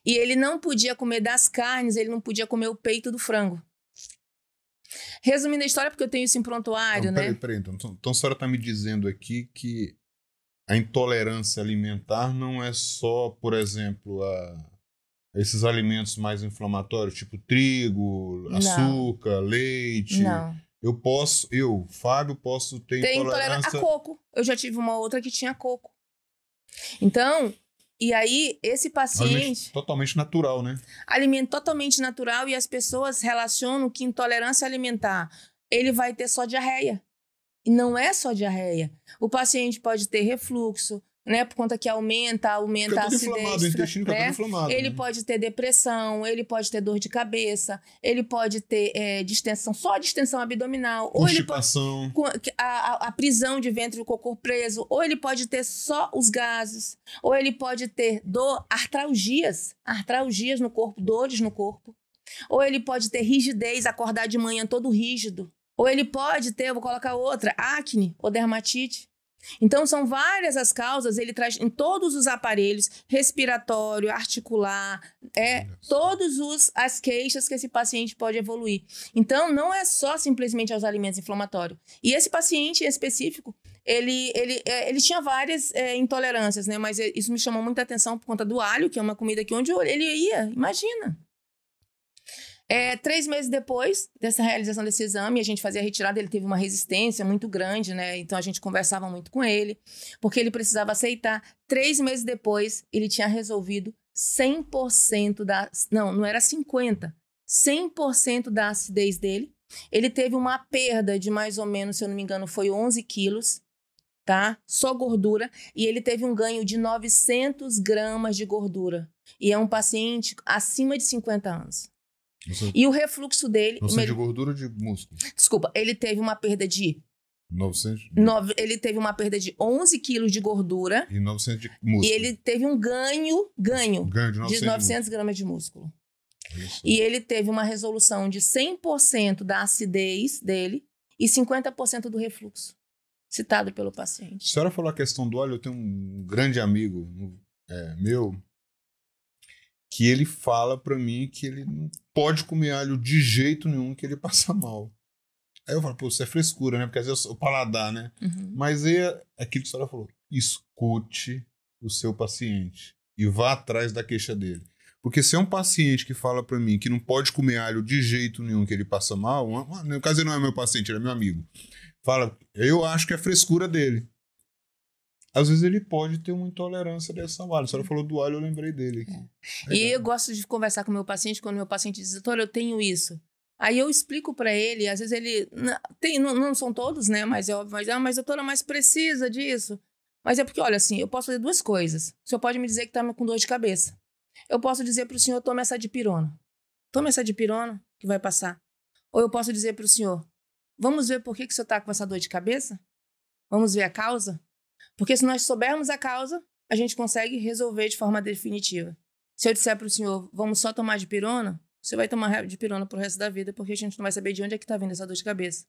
Speaker 1: E ele não podia comer das carnes, ele não podia comer o peito do frango. Resumindo a história, porque eu tenho isso em prontuário, né?
Speaker 2: Peraí. Então a senhora está me dizendo aqui que a intolerância alimentar não é só, por exemplo, a esses alimentos mais inflamatórios, tipo trigo, açúcar, leite.
Speaker 1: Não.
Speaker 2: Fábio, posso ter intolerância
Speaker 1: a coco. Eu já tive uma outra que tinha coco. Então... E aí, esse paciente...
Speaker 2: Alimento totalmente natural, né?
Speaker 1: Alimento totalmente natural, e as pessoas relacionam que intolerância alimentar, ele vai ter só diarreia. E não é só diarreia. O paciente pode ter refluxo, né? Por conta que aumenta a acidez.
Speaker 2: Inflamado, o intestino fica todo inflamado.
Speaker 1: Ele pode ter depressão, ele pode ter dor de cabeça, ele pode ter distensão, só distensão abdominal.
Speaker 2: Constipação.
Speaker 1: Ou ele pode, a prisão de ventre do cocô preso, ou ele pode ter só os gases, ou ele pode ter artralgias no corpo, dores no corpo. Ou ele pode ter rigidez, acordar de manhã todo rígido. Ou ele pode ter, vou colocar outra, acne ou dermatite. Então, são várias as causas, ele traz em todos os aparelhos, respiratório, articular, todas as queixas que esse paciente pode evoluir. Então, não é só simplesmente aos alimentos inflamatórios. E esse paciente em específico, ele tinha várias intolerâncias, né? Mas isso me chamou muita atenção por conta do alho, que é uma comida que onde ele ia, imagina. 3 meses depois dessa realização desse exame, a gente fazia a retirada, ele teve uma resistência muito grande, né? Então a gente conversava muito com ele, porque ele precisava aceitar. 3 meses depois, ele tinha resolvido 100% não era 50%, 100% da acidez dele. Ele teve uma perda de mais ou menos, se eu não me engano, foi 11 quilos, tá? Só gordura. E ele teve um ganho de 900 gramas de gordura. E é um paciente acima de 50 anos. E o refluxo dele...
Speaker 2: de gordura ou de músculo?
Speaker 1: Desculpa, ele teve uma perda de...
Speaker 2: 900?
Speaker 1: Ele teve uma perda de 11 quilos de gordura.
Speaker 2: E 900 de músculo.
Speaker 1: E ele teve um ganho de 900 gramas de músculo. Isso. E ele teve uma resolução de 100% da acidez dele e 50% do refluxo, citado pelo paciente.
Speaker 2: A senhora falou a questão do óleo. Eu tenho um grande amigo meu, que ele fala pra mim que ele não pode comer alho de jeito nenhum, que ele passa mal. Aí eu falo, pô, isso é frescura, né? Porque às vezes o paladar, né?
Speaker 1: Uhum.
Speaker 2: Mas é aquilo que a senhora falou. Escute o seu paciente e vá atrás da queixa dele. Porque se é um paciente que fala pra mim que não pode comer alho de jeito nenhum, que ele passa mal, no caso ele não é meu paciente, ele é meu amigo. Fala, eu acho que é frescura dele. Às vezes ele pode ter uma intolerância dessa alho. A senhora falou do alho, eu lembrei dele aqui.
Speaker 1: E eu gosto de conversar com o meu paciente quando o meu paciente diz, doutor, eu tenho isso. Aí eu explico para ele, às vezes ele... Não são todos, né? Mas é óbvio, mas doutora, mas precisa disso. Mas é porque, olha, assim, eu posso fazer 2 coisas. O senhor pode me dizer que tá com dor de cabeça. Eu posso dizer para o senhor, tome essa dipirona. Tome essa dipirona que vai passar. Ou eu posso dizer para o senhor, vamos ver por que o senhor tá com essa dor de cabeça? Vamos ver a causa? Porque se nós soubermos a causa, a gente consegue resolver de forma definitiva. Se eu disser para o senhor, vamos só tomar dipirona, você vai tomar dipirona pro resto da vida, porque a gente não vai saber de onde é que está vindo essa dor de cabeça.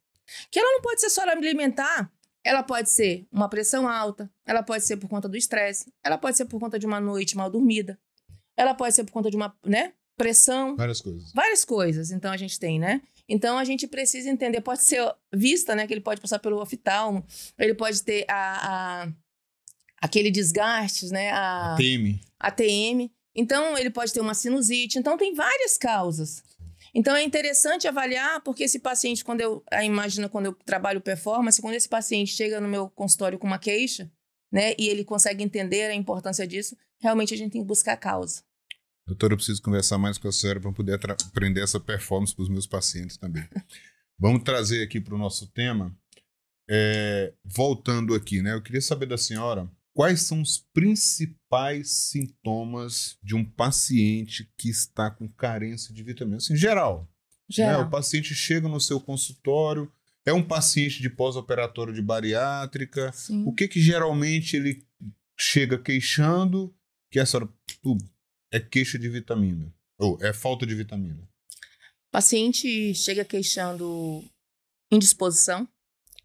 Speaker 1: Que ela não pode ser só alimentar, ela pode ser uma pressão alta, ela pode ser por conta do estresse, ela pode ser por conta de uma noite mal dormida, ela pode ser por conta de uma, pressão. Várias coisas, então a gente tem, né? Então a gente precisa entender, pode ser vista, né? Que ele pode passar pelo oftalmo, ele pode ter aquele desgaste, né? A TM. Então ele pode ter uma sinusite. Então tem várias causas. Então é interessante avaliar, porque esse paciente, quando eu trabalho performance, quando esse paciente chega no meu consultório com uma queixa, né? E ele consegue entender a importância disso, realmente a gente tem que buscar a causa.
Speaker 2: Doutora, eu preciso conversar mais com a senhora para poder aprender essa performance para os meus pacientes também. Vamos trazer aqui para o nosso tema. Voltando aqui, né? Eu queria saber da senhora quais são os principais sintomas de um paciente que está com carência de vitaminas. Assim, geral. Né? O paciente chega no seu consultório, é um paciente de pós-operatório de bariátrica.
Speaker 1: Sim.
Speaker 2: O que geralmente ele chega queixando que a senhora... é queixa de vitamina, ou é falta de vitamina?
Speaker 1: O paciente chega queixando indisposição,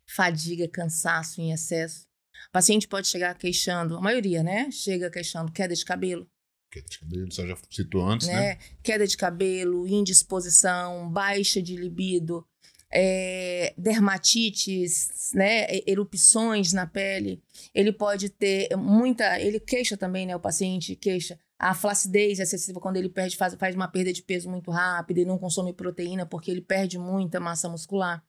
Speaker 1: fadiga, cansaço em excesso. O paciente pode chegar queixando, a maioria, né? Chega queixando queda de cabelo.
Speaker 2: Queda de cabelo, você já citou antes, né?
Speaker 1: Queda de cabelo, indisposição, baixa de libido, dermatites, né? Erupções na pele. Ele pode ter ele queixa também, né? O paciente queixa a flacidez excessiva, quando ele faz uma perda de peso muito rápida e não consome proteína porque ele perde muita massa muscular.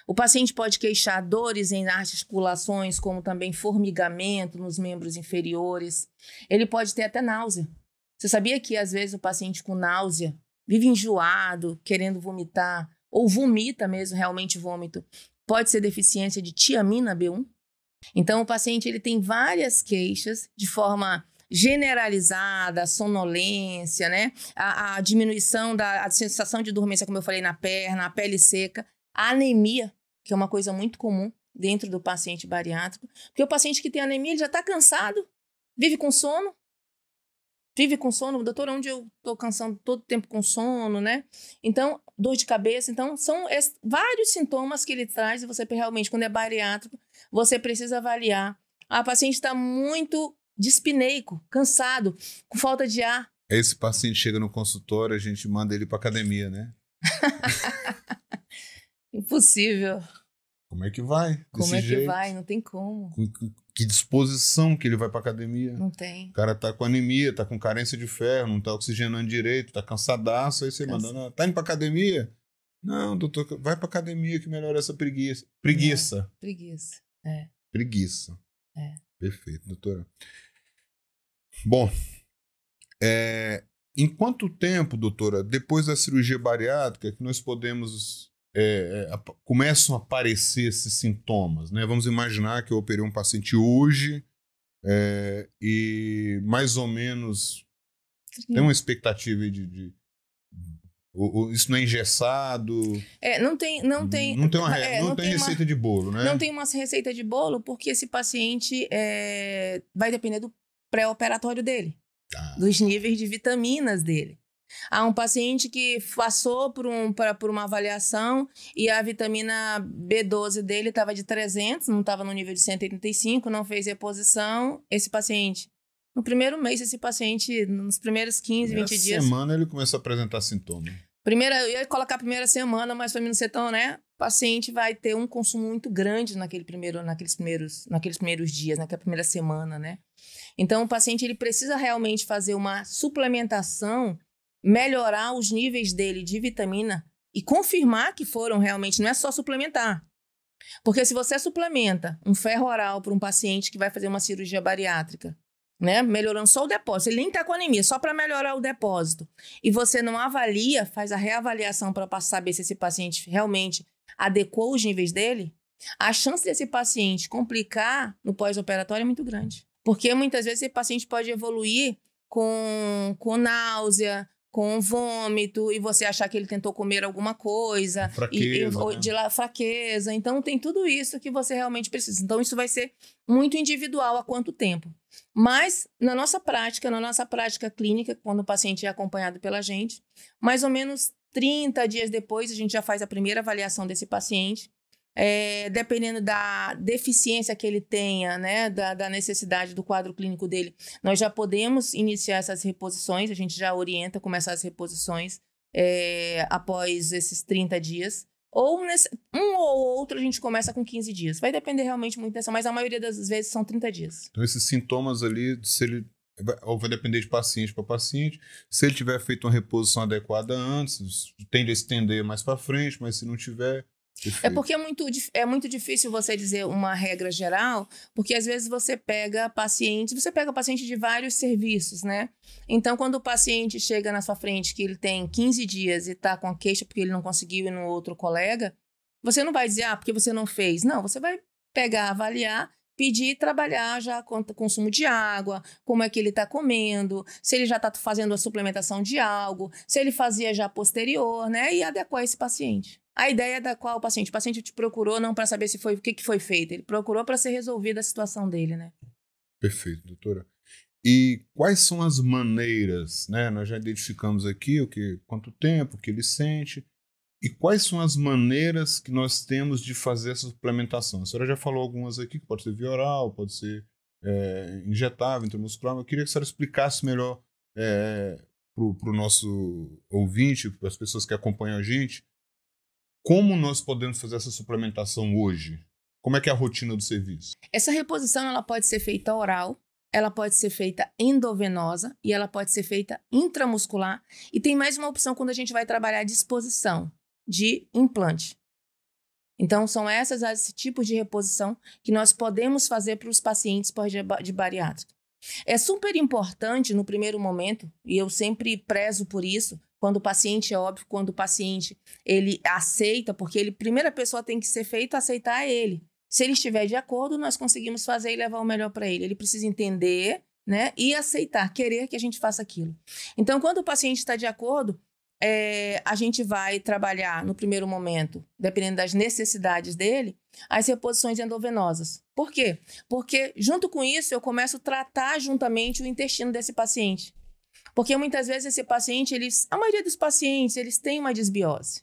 Speaker 1: O paciente pode queixar dores em articulações, como também formigamento nos membros inferiores. Ele pode ter até náusea. Você sabia que, às vezes, o paciente com náusea vive enjoado, querendo vomitar, ou vomita mesmo, realmente vômito, pode ser deficiência de tiamina B1? Então, o paciente ele tem várias queixas de forma generalizada, a sonolência, né? A diminuição da sensação de dormência, como eu falei, na perna, a pele seca, a anemia, que é uma coisa muito comum dentro do paciente bariátrico, porque o paciente que tem anemia ele já está cansado, vive com sono, doutor, onde eu estou cansando todo o tempo com sono, né? Então, dor de cabeça, então são vários sintomas que ele traz e você realmente, quando é bariátrico, você precisa avaliar. A paciente está muito dispneico, cansado, com falta de ar.
Speaker 2: Esse paciente chega no consultório, a gente manda ele para academia, né?
Speaker 1: Impossível.
Speaker 2: Como é que vai?
Speaker 1: Como é que vai? Não tem como.
Speaker 2: Que disposição que ele vai para academia?
Speaker 1: Não tem.
Speaker 2: O cara tá com anemia, tá com carência de ferro, não tá oxigenando direito, tá cansadaço, aí você manda, tá indo para academia? Não, doutor, vai para academia que melhora essa preguiça. Preguiça.
Speaker 1: Preguiça.
Speaker 2: Preguiça. Perfeito, doutora. Bom, em quanto tempo, doutora, depois da cirurgia bariátrica, que nós podemos... começam a aparecer esses sintomas, né? Vamos imaginar que eu operei um paciente hoje e mais ou menos tem uma expectativa isso não é engessado?
Speaker 1: Não tem
Speaker 2: receita de bolo, né?
Speaker 1: Não tem uma receita de bolo porque esse paciente vai depender do pré-operatório dele, dos níveis de vitaminas dele. Há um paciente que passou por uma avaliação e a vitamina B12 dele estava de 300, não estava no nível de 185, não fez reposição. Esse paciente, no primeiro mês, nos primeiros 15, 20 dias...
Speaker 2: semana ele começou a apresentar sintomas.
Speaker 1: Eu ia colocar a primeira semana, mas para mim não ser tão, né? O paciente vai ter um consumo muito grande naqueles primeiros dias, naquela primeira semana, né? Então, o paciente ele precisa realmente fazer uma suplementação, melhorar os níveis dele de vitamina e confirmar que foram realmente, não é só suplementar. Porque se você suplementa um ferro oral para um paciente que vai fazer uma cirurgia bariátrica, né, melhorando só o depósito, ele nem está com anemia, só para melhorar o depósito, e você não avalia, faz a reavaliação para saber se esse paciente realmente adequou os níveis dele, a chance desse paciente complicar no pós-operatório é muito grande. Porque muitas vezes esse paciente pode evoluir com náusea, com vômito, e você achar que ele tentou comer alguma coisa, fraqueza. Então, tem tudo isso que você realmente precisa. Então, isso vai ser muito individual a quanto tempo. Mas, na nossa prática clínica, quando o paciente é acompanhado pela gente, mais ou menos 30 dias depois, a gente já faz a primeira avaliação desse paciente. Dependendo da deficiência que ele tenha, né, da necessidade do quadro clínico dele, nós já podemos iniciar essas reposições, a gente já orienta a começar as reposições após esses 30 dias, ou um ou outro a gente começa com 15 dias, vai depender realmente muito dessa, mas a maioria das vezes são 30 dias.
Speaker 2: Então esses sintomas ali, vai depender de paciente para paciente, se ele tiver feito uma reposição adequada antes, tende a estender mais para frente, mas se não tiver...
Speaker 1: É porque é muito difícil você dizer uma regra geral, porque às vezes você pega paciente de vários serviços, né? Então, quando o paciente chega na sua frente que ele tem 15 dias e está com a queixa porque ele não conseguiu ir no outro colega, você não vai dizer, porque você não fez. Não, você vai pegar, avaliar, pedir e trabalhar já com o consumo de água, como é que ele está comendo, se ele já está fazendo a suplementação de algo, se ele fazia já posterior, né? E adequar esse paciente. A ideia é da qual o paciente te procurou não para saber o que foi feito, ele procurou para ser resolvida a situação dele, né?
Speaker 2: Perfeito, doutora. E quais são as maneiras, né? Nós já identificamos aqui quanto tempo que ele sente, e quais são as maneiras que nós temos de fazer essa suplementação? A senhora já falou algumas aqui, que pode ser via oral, pode ser injetável, intramuscular, mas eu queria que a senhora explicasse melhor para o nosso ouvinte, para as pessoas que acompanham a gente, como nós podemos fazer essa suplementação hoje? Como é que é a rotina do serviço?
Speaker 1: Essa reposição ela pode ser feita oral, ela pode ser feita endovenosa e ela pode ser feita intramuscular. E tem mais uma opção quando a gente vai trabalhar a disposição de implante. Então, são esses tipos de reposição que nós podemos fazer para os pacientes de bariátrica. É super importante no primeiro momento, e eu sempre prezo por isso, quando o paciente, é óbvio, quando o paciente ele aceita, porque primeira pessoa tem que ser feita aceitar ele. Se ele estiver de acordo, nós conseguimos fazer e levar o melhor para ele. Ele precisa entender, né, e aceitar, querer que a gente faça aquilo. Então, quando o paciente está de acordo, a gente vai trabalhar no primeiro momento, dependendo das necessidades dele, as reposições endovenosas. Por quê? Porque junto com isso eu começo a tratar juntamente o intestino desse paciente. Porque muitas vezes esse paciente, a maioria dos pacientes, eles têm uma desbiose.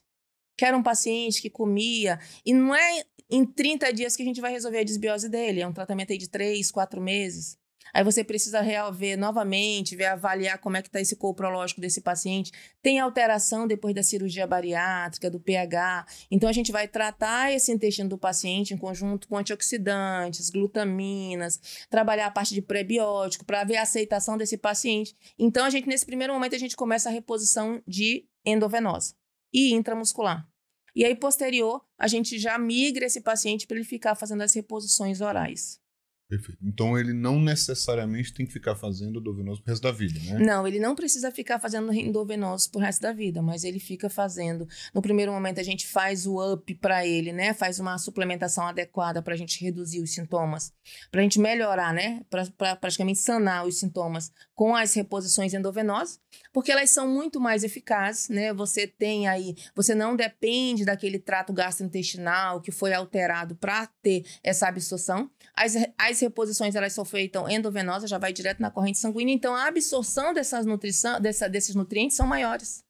Speaker 1: Que era um paciente que comia, e não é em 30 dias que a gente vai resolver a desbiose dele, é um tratamento aí de 3, 4 meses. Aí você precisa ver novamente, avaliar como é que está esse coprológico desse paciente. Tem alteração depois da cirurgia bariátrica, do pH. Então, a gente vai tratar esse intestino do paciente em conjunto com antioxidantes, glutaminas, trabalhar a parte de prebiótico para ver a aceitação desse paciente. Então, nesse primeiro momento, a gente começa a reposição de endovenosa e intramuscular. E aí, posterior, a gente já migra esse paciente para ele ficar fazendo as reposições orais.
Speaker 2: Perfeito. Então, ele não necessariamente tem que ficar fazendo endovenoso pro resto da vida, né?
Speaker 1: Não, ele não precisa ficar fazendo endovenoso pro resto da vida, mas ele fica fazendo. No primeiro momento, a gente faz o up para ele, né? Faz uma suplementação adequada para a gente reduzir os sintomas, para a gente melhorar, né? Para praticamente sanar os sintomas com as reposições endovenosas, porque elas são muito mais eficazes, né? Você não depende daquele trato gastrointestinal que foi alterado para ter essa absorção. As reposições, elas são feitas endovenosas, já vai direto na corrente sanguínea, então a absorção desses nutrientes são maiores.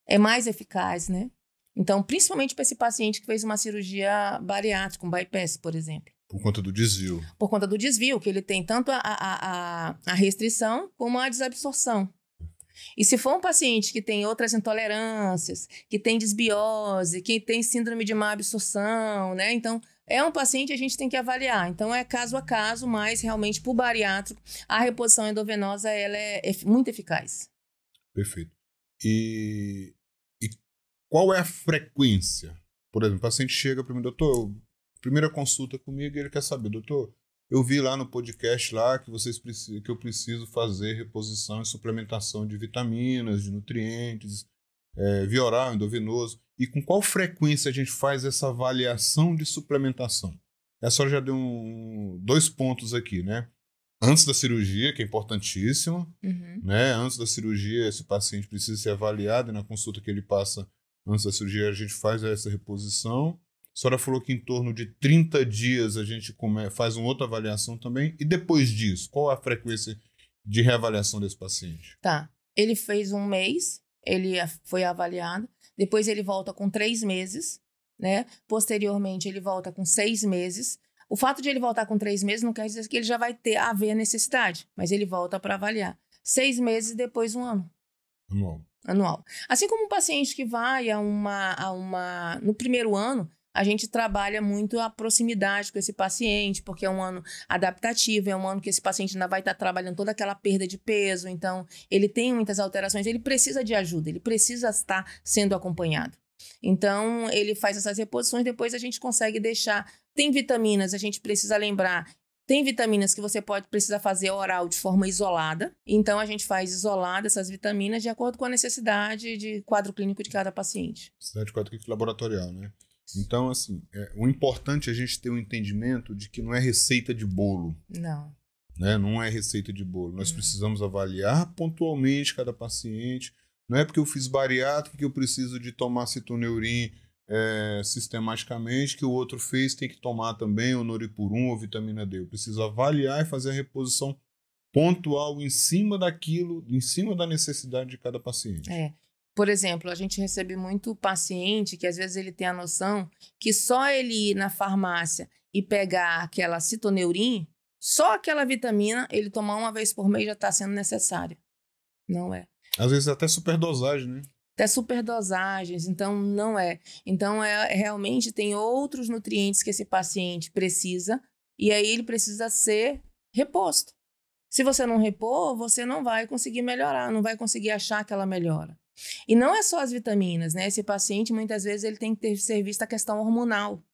Speaker 1: É mais eficaz, né? Então, principalmente para esse paciente que fez uma cirurgia bariátrica, um bypass, por exemplo.
Speaker 2: Por conta do desvio.
Speaker 1: Por conta do desvio, que ele tem tanto a restrição como a desabsorção. E se for um paciente que tem outras intolerâncias, que tem desbiose, que tem síndrome de má absorção, né? Então, é um paciente que a gente tem que avaliar. Então, é caso a caso, mas realmente, para o bariátrico, a reposição endovenosa ela é muito eficaz.
Speaker 2: Perfeito. E qual é a frequência? Por exemplo, o paciente chega para mim, doutor, primeira consulta comigo, e ele quer saber, doutor, eu vi lá no podcast lá que eu preciso fazer reposição e suplementação de vitaminas, de nutrientes, via oral, endovenoso. E com qual frequência a gente faz essa avaliação de suplementação? A senhora já deu 2 pontos aqui, né? Antes da cirurgia, que é importantíssimo, né? Antes da cirurgia, esse paciente precisa ser avaliado, e na consulta que ele passa antes da cirurgia, a gente faz essa reposição. A senhora falou que em torno de 30 dias a gente faz uma outra avaliação também. E depois disso, qual a frequência de reavaliação desse paciente?
Speaker 1: Tá. Ele fez 1 mês, ele foi avaliado. Depois ele volta com 3 meses, né? Posteriormente, ele volta com 6 meses. O fato de ele voltar com 3 meses não quer dizer que ele já vai haver necessidade, mas ele volta para avaliar. 6 meses e depois 1 ano. Anual. Assim como um paciente que vai no primeiro ano, a gente trabalha muito a proximidade com esse paciente, porque é um ano adaptativo, é um ano que esse paciente ainda vai estar trabalhando toda aquela perda de peso, então ele tem muitas alterações, ele precisa de ajuda, ele precisa estar sendo acompanhado. Então, ele faz essas reposições, depois a gente consegue deixar... Tem vitaminas, a gente precisa lembrar... Tem vitaminas que você precisa fazer oral de forma isolada. Então, a gente faz isolada essas vitaminas de acordo com a necessidade de quadro clínico de cada paciente.
Speaker 2: Necessidade de quadro clínico laboratorial, né? Então, assim, o importante é a gente ter um entendimento de que não é receita de bolo.
Speaker 1: Não.
Speaker 2: Né? Não é receita de bolo. Nós precisamos avaliar pontualmente cada paciente. Não é porque eu fiz bariátrica que eu preciso de tomar citoneurin sistematicamente, que o outro tem que tomar também o noripurum ou vitamina D. Eu preciso avaliar e fazer a reposição pontual em cima daquilo, em cima da necessidade de cada paciente.
Speaker 1: Por exemplo, a gente recebe muito paciente que às vezes ele tem a noção que só ele ir na farmácia e pegar aquela citoneurin, só aquela vitamina, ele tomar 1 vez por mês já está sendo necessário. Não é.
Speaker 2: Às vezes até superdosagem, né?
Speaker 1: Até superdosagens, então não é. Então, realmente tem outros nutrientes que esse paciente precisa e aí ele precisa ser reposto. Se você não repor, você não vai conseguir melhorar, não vai conseguir achar aquela melhora. E não é só as vitaminas, né? Esse paciente, muitas vezes, ele tem que ser vista a questão hormonal.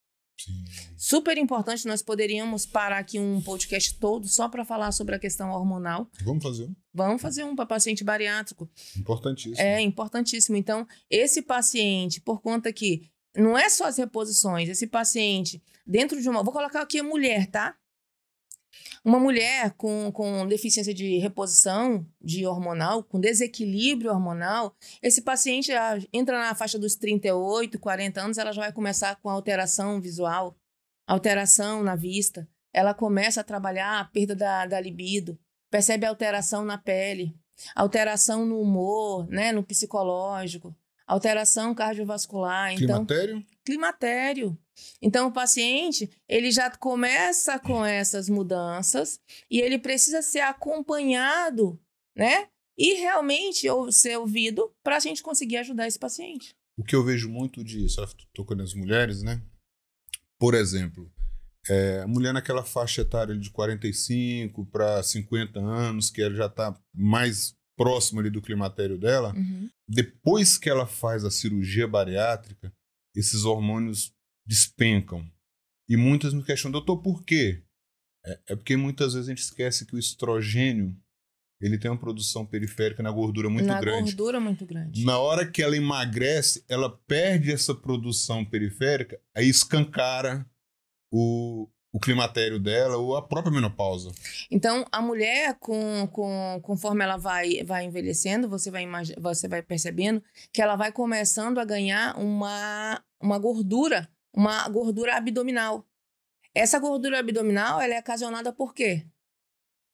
Speaker 2: Sim.
Speaker 1: Super importante, nós poderíamos parar aqui um podcast todo só para falar sobre a questão hormonal.
Speaker 2: Vamos fazer um.
Speaker 1: Vamos fazer um para paciente bariátrico.
Speaker 2: Importantíssimo.
Speaker 1: É importantíssimo. Então, esse paciente, por conta que não é só as reposições. Esse paciente, dentro de uma... Vou colocar aqui a mulher, tá? Uma mulher com deficiência de reposição de hormonal, com desequilíbrio hormonal, esse paciente entra na faixa dos 38, 40 anos, ela já vai começar com alteração visual, alteração na vista. Ela começa a trabalhar a perda da libido, percebe alteração na pele, alteração no humor, né, no psicológico, alteração cardiovascular.
Speaker 2: Climatério?
Speaker 1: Climatério. Então, o paciente, ele já começa com essas mudanças e ele precisa ser acompanhado, né? E realmente ser ouvido para a gente conseguir ajudar esse paciente.
Speaker 2: O que eu vejo muito disso, ela tocou nas mulheres, né? Por exemplo, a mulher naquela faixa etária de 45 para 50 anos, que ela já está mais próxima ali do climatério dela, depois que ela faz a cirurgia bariátrica, esses hormônios despencam. E muitas me questionam, doutor, por quê? É porque muitas vezes a gente esquece que o estrogênio, ele tem uma produção periférica na gordura muito grande.
Speaker 1: Na gordura muito grande.
Speaker 2: Na hora que ela emagrece, ela perde essa produção periférica, aí escancara o climatério dela ou a própria menopausa.
Speaker 1: Então, a mulher, conforme ela vai envelhecendo, você vai percebendo que ela vai começando a ganhar uma gordura abdominal. Essa gordura abdominal, ela é ocasionada por quê?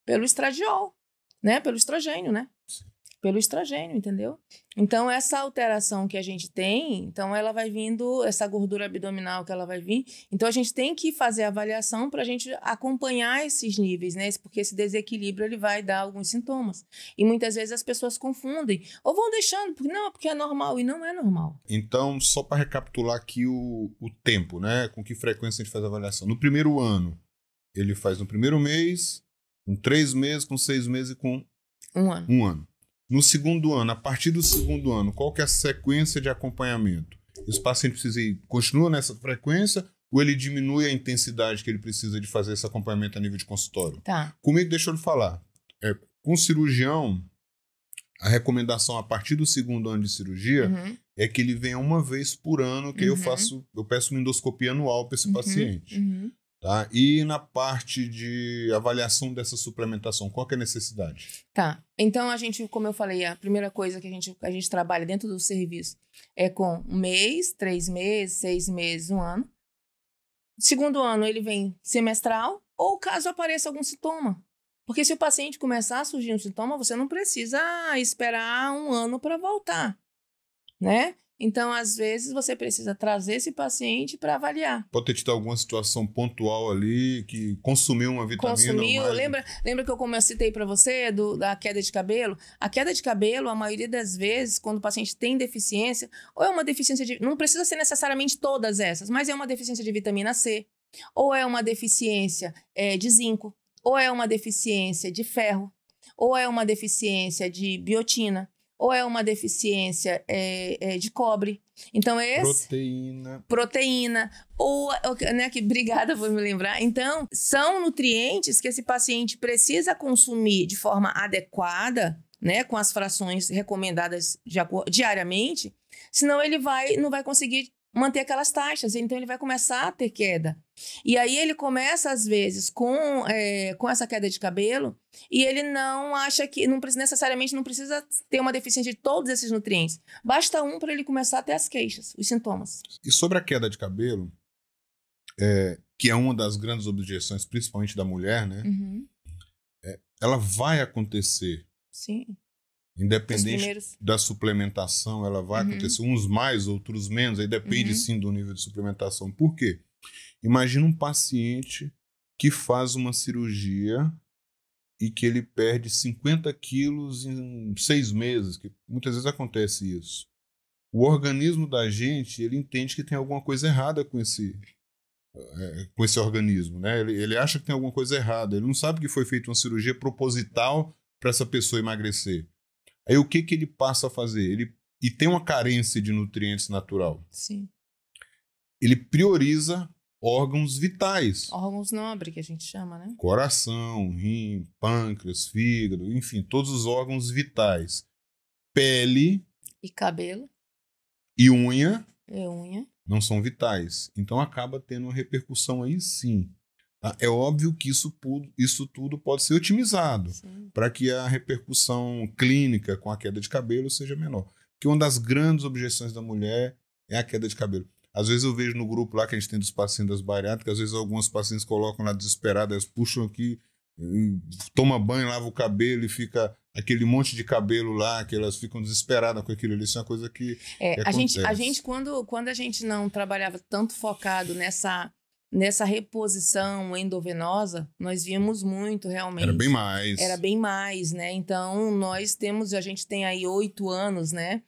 Speaker 1: Pelo estradiol, né? Pelo estrogênio, né?
Speaker 2: Sim.
Speaker 1: Pelo estrogênio, entendeu? Então, essa alteração que a gente tem, então ela vai vindo, essa gordura abdominal que ela vai vir, então a gente tem que fazer a avaliação para a gente acompanhar esses níveis, né? Porque esse desequilíbrio, ele vai dar alguns sintomas. E muitas vezes as pessoas confundem, ou vão deixando, porque é normal, e não é normal.
Speaker 2: Então, só para recapitular aqui o tempo, né? Com que frequência a gente faz a avaliação. No primeiro ano, ele faz no primeiro mês, com 3 meses, com 6 meses e com
Speaker 1: 1 ano.
Speaker 2: 1 ano. No segundo ano, a partir do segundo ano, qual que é a sequência de acompanhamento? Esse paciente continua nessa frequência ou ele diminui a intensidade que ele precisa de fazer esse acompanhamento a nível de consultório?
Speaker 1: Tá.
Speaker 2: Comigo, deixa eu lhe falar. Com o cirurgião, a recomendação a partir do segundo ano de cirurgia é que ele venha uma vez por ano, que eu peço uma endoscopia anual para esse paciente. Tá? E na parte de avaliação dessa suplementação, qual que é a necessidade?
Speaker 1: Tá. Então, a gente, como eu falei, a primeira coisa que a gente trabalha dentro do serviço é com 1 mês, 3 meses, 6 meses, 1 ano. Segundo ano, ele vem semestral ou caso apareça algum sintoma. Porque se o paciente começar a surgir um sintoma, você não precisa esperar 1 ano para voltar, né? Então, às vezes, você precisa trazer esse paciente para avaliar.
Speaker 2: Pode ter tido alguma situação pontual ali que consumiu uma vitamina?
Speaker 1: Consumiu. Lembra que eu citei para você da queda de cabelo? A queda de cabelo, a maioria das vezes, quando o paciente tem deficiência, ou é uma deficiência de... Não precisa ser necessariamente todas essas, mas é uma deficiência de vitamina C, ou é uma deficiência de zinco, ou é uma deficiência de ferro, ou é uma deficiência de biotina, ou é uma deficiência de cobre. Então, proteína. Ou, né, obrigada por me lembrar. Então, são nutrientes que esse paciente precisa consumir de forma adequada, né, com as frações recomendadas diariamente, senão ele não vai conseguir manter aquelas taxas, então ele vai começar a ter queda. E aí ele começa, às vezes, com essa queda de cabelo, e ele não acha que, necessariamente não precisa ter uma deficiência de todos esses nutrientes. Basta um para ele começar a ter as queixas, os sintomas.
Speaker 2: E sobre a queda de cabelo, que é uma das grandes objeções, principalmente da mulher, né? Ela vai acontecer.
Speaker 1: Sim.
Speaker 2: Independente da suplementação, ela vai acontecer, uns mais, outros menos, aí depende sim do nível de suplementação. Por quê? Imagina um paciente que faz uma cirurgia e que ele perde 50 quilos em 6 meses, que muitas vezes acontece isso. O organismo da gente, ele entende que tem alguma coisa errada com esse organismo, né? Ele acha que tem alguma coisa errada, ele não sabe que foi feita uma cirurgia proposital para essa pessoa emagrecer. Aí o que ele passa a fazer? E tem uma carência de nutrientes natural.
Speaker 1: Sim.
Speaker 2: Ele prioriza órgãos vitais.
Speaker 1: Órgãos nobres, que a gente chama, né?
Speaker 2: Coração, rim, pâncreas, fígado, enfim, todos os órgãos vitais. Pele.
Speaker 1: E cabelo.
Speaker 2: E unha.
Speaker 1: E unha.
Speaker 2: não são vitais. Então acaba tendo uma repercussão aí sim. Tá? É óbvio que isso tudo pode ser otimizado para que a repercussão clínica com a queda de cabelo seja menor. Porque uma das grandes objeções da mulher é a queda de cabelo. Às vezes eu vejo no grupo lá que a gente tem dos pacientes das bariátricas, às vezes algumas pacientes colocam lá desesperadas, puxam aqui, toma banho, lava o cabelo e fica aquele monte de cabelo lá, que elas ficam desesperadas com aquilo ali. Isso é uma coisa que acontece.
Speaker 1: A gente quando a gente não trabalhava tanto focado nessa reposição endovenosa, nós víamos muito realmente. Era bem mais, né? Então, a gente tem aí 8 anos, né?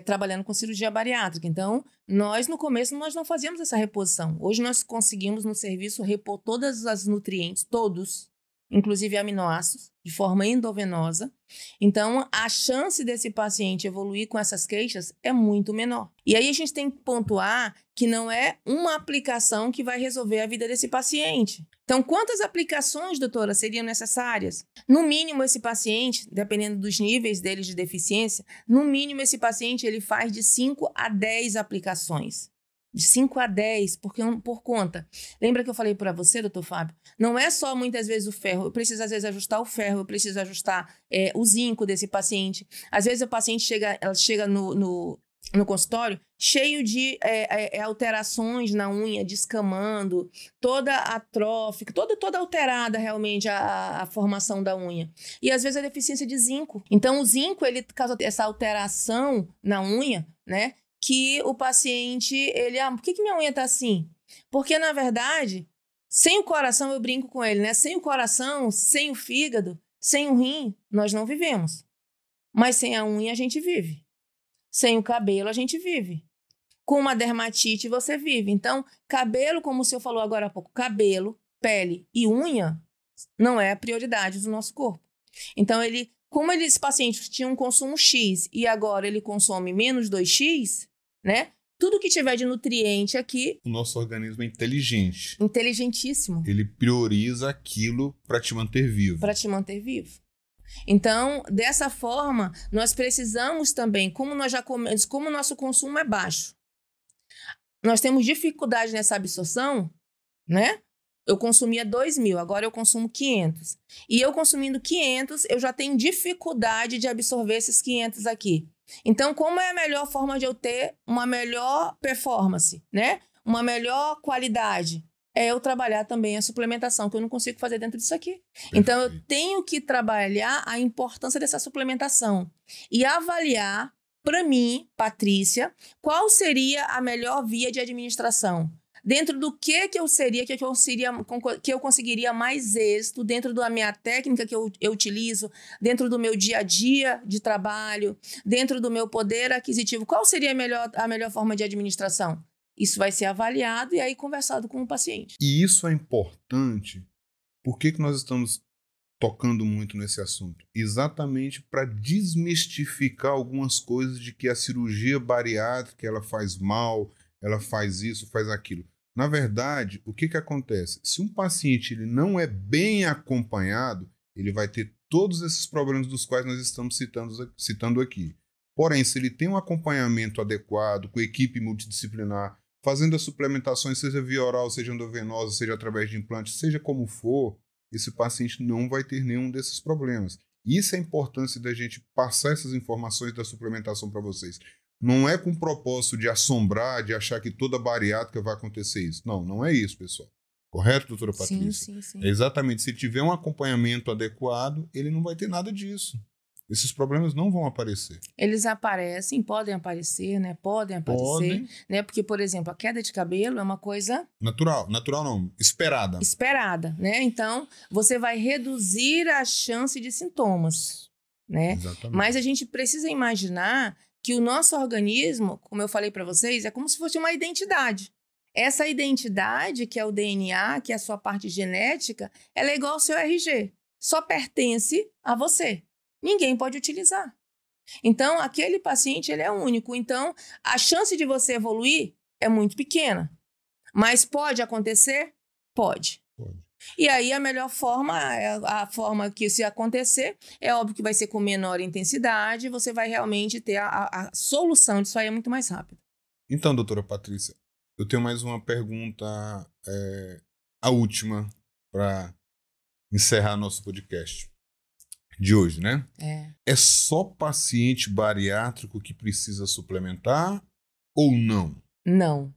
Speaker 1: Trabalhando com cirurgia bariátrica. Então, no começo, nós não fazíamos essa reposição. Hoje, nós conseguimos no serviço repor todas as nutrientes, todos, inclusive aminoácidos, de forma endovenosa. Então, a chance desse paciente evoluir com essas queixas é muito menor. E aí, a gente tem que pontuar que não é uma aplicação que vai resolver a vida desse paciente. Então, quantas aplicações, doutora, seriam necessárias? No mínimo, esse paciente, dependendo dos níveis dele de deficiência, no mínimo, esse paciente ele faz de 5 a 10 aplicações. De 5 a 10, por conta. Lembra que eu falei para você, doutor Fábio? Não é só muitas vezes o ferro. Eu preciso, às vezes, ajustar o ferro, eu preciso ajustar o zinco desse paciente. Às vezes, o paciente chega no consultório cheio de alterações na unha, descamando, toda atrófica, toda alterada realmente a formação da unha. E às vezes a deficiência de zinco. Então o zinco, ele causa essa alteração na unha, né? Que o paciente, por que minha unha tá assim? Porque na verdade, sem o coração, eu brinco com ele, né? Sem o coração, sem o fígado, sem o rim, nós não vivemos. Mas sem a unha a gente vive. Sem o cabelo, a gente vive. Com uma dermatite, você vive. Então, cabelo, como o senhor falou agora há pouco, cabelo, pele e unha não é a prioridade do nosso corpo. Então, como esse paciente tinha um consumo X e agora ele consome menos 2X, né? Tudo que tiver de nutriente aqui...
Speaker 2: O nosso organismo é inteligente.
Speaker 1: Inteligentíssimo.
Speaker 2: Ele prioriza aquilo para te manter vivo.
Speaker 1: Para te manter vivo. Então, dessa forma, nós precisamos também, como o nosso consumo é baixo, nós temos dificuldade nessa absorção, né? Eu consumia 2.000, agora eu consumo 500. E eu consumindo 500, eu já tenho dificuldade de absorver esses 500 aqui. Então, como é a melhor forma de eu ter uma melhor performance, né? Uma melhor qualidade? É eu trabalhar também a suplementação, que eu não consigo fazer dentro disso aqui. Perfeito. Então, eu tenho que trabalhar a importância dessa suplementação e avaliar, para mim, Patrícia, qual seria a melhor via de administração. Dentro do que eu conseguiria mais êxito, dentro da minha técnica que eu utilizo, dentro do meu dia a dia de trabalho, dentro do meu poder aquisitivo, qual seria a melhor forma de administração? Isso vai ser avaliado e aí conversado com o paciente.
Speaker 2: E isso é importante. Por que nós estamos tocando muito nesse assunto? Exatamente para desmistificar algumas coisas de que a cirurgia bariátrica ela faz mal, ela faz isso, faz aquilo. Na verdade, o que acontece? Se um paciente ele não é bem acompanhado, ele vai ter todos esses problemas dos quais nós estamos citando aqui. Porém, se ele tem um acompanhamento adequado, com equipe multidisciplinar, fazendo as suplementações, seja via oral, seja endovenosa, seja através de implantes, seja como for, esse paciente não vai ter nenhum desses problemas. Isso é a importância da gente passar essas informações da suplementação para vocês. Não é com o propósito de assombrar, de achar que toda bariátrica vai acontecer isso. Não, não é isso, pessoal. Correto, doutora Patrícia?
Speaker 1: Sim.
Speaker 2: É exatamente. Se tiver um acompanhamento adequado, ele não vai ter nada disso. Esses problemas não vão aparecer.
Speaker 1: Eles aparecem, podem aparecer, né? Podem aparecer, né? Porque, por exemplo, a queda de cabelo é uma coisa...
Speaker 2: Natural não, esperada.
Speaker 1: Esperada, né? Então, você vai reduzir a chance de sintomas, né?
Speaker 2: Exatamente.
Speaker 1: Mas a gente precisa imaginar que o nosso organismo, como eu falei para vocês, é como se fosse uma identidade. Essa identidade, que é o DNA, que é a sua parte genética, ela é igual ao seu RG. Só pertence a você. Ninguém pode utilizar. Então, aquele paciente, ele é único. Então, a chance de você evoluir é muito pequena. Mas pode acontecer? Pode. E aí, a melhor forma, a forma que se acontecer, é óbvio que vai ser com menor intensidade, você vai realmente ter a solução disso aí é muito mais rápido.
Speaker 2: Então, doutora Patrícia, Eu tenho mais uma pergunta, a última, para encerrar nosso podcast de hoje, né? É só paciente bariátrico que precisa suplementar ou não?
Speaker 1: Não.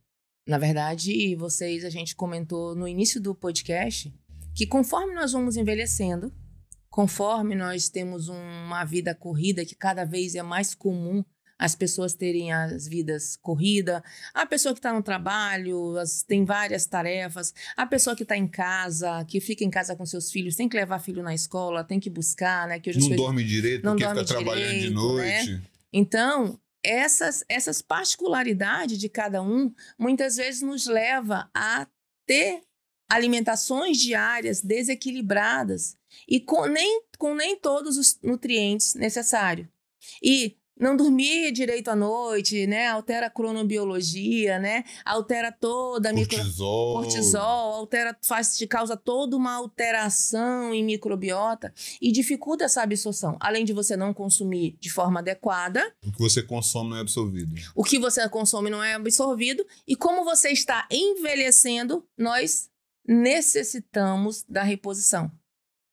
Speaker 1: Na verdade, a gente comentou no início do podcast que conforme nós vamos envelhecendo, conforme nós temos uma vida corrida, que cada vez é mais comum as pessoas terem as vidas corridas, a pessoa que está no trabalho, tem várias tarefas, a pessoa que está em casa, que fica em casa com seus filhos, tem que levar filho na escola, tem que buscar, né? Que hoje
Speaker 2: não dorme direito, porque fica trabalhando de noite.
Speaker 1: Né? Então, essas particularidades de cada um, muitas vezes nos leva a ter alimentações diárias desequilibradas e com nem todos os nutrientes necessários. E não dormir direito à noite, né? Altera a cronobiologia, né? Altera toda a cortisol, causa toda uma alteração em microbiota e dificulta essa absorção. Além de você não consumir de forma adequada.
Speaker 2: O que você consome não é absorvido.
Speaker 1: O que você consome não é absorvido. E como você está envelhecendo, nós necessitamos da reposição.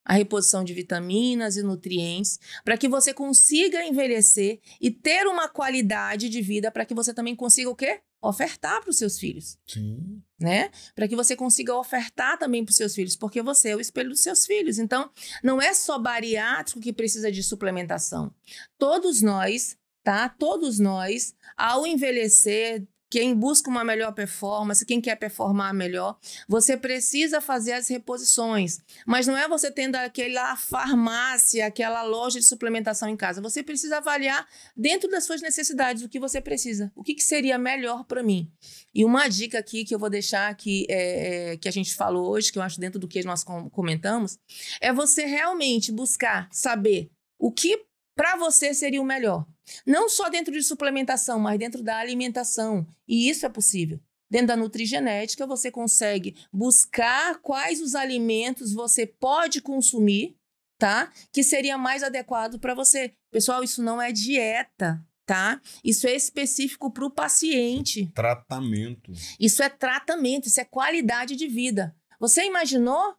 Speaker 1: A reposição de vitaminas e nutrientes, para que você consiga envelhecer e ter uma qualidade de vida, para que você também consiga o quê? Ofertar para os seus filhos.
Speaker 2: Sim.
Speaker 1: Né? Para que você consiga ofertar também para os seus filhos, porque você é o espelho dos seus filhos. Então, não é só bariátrico que precisa de suplementação. Todos nós, tá? Todos nós, ao envelhecer, quem busca uma melhor performance, quem quer performar melhor, você precisa fazer as reposições. Mas não é você tendo aquela farmácia, aquela loja de suplementação em casa. Você precisa avaliar dentro das suas necessidades o que você precisa. O que seria melhor para mim? E uma dica aqui que eu vou deixar aqui, que a gente falou hoje, que eu acho dentro do que nós comentamos, é você realmente buscar saber o que para você seria o melhor. Não só dentro de suplementação, mas dentro da alimentação. E isso é possível. Dentro da nutrigenética, você consegue buscar quais os alimentos você pode consumir, tá? Que seria mais adequado para você. Pessoal, isso não é dieta, tá? Isso é específico para o paciente.
Speaker 2: Tratamento.
Speaker 1: Isso é tratamento, isso é qualidade de vida. Você imaginou?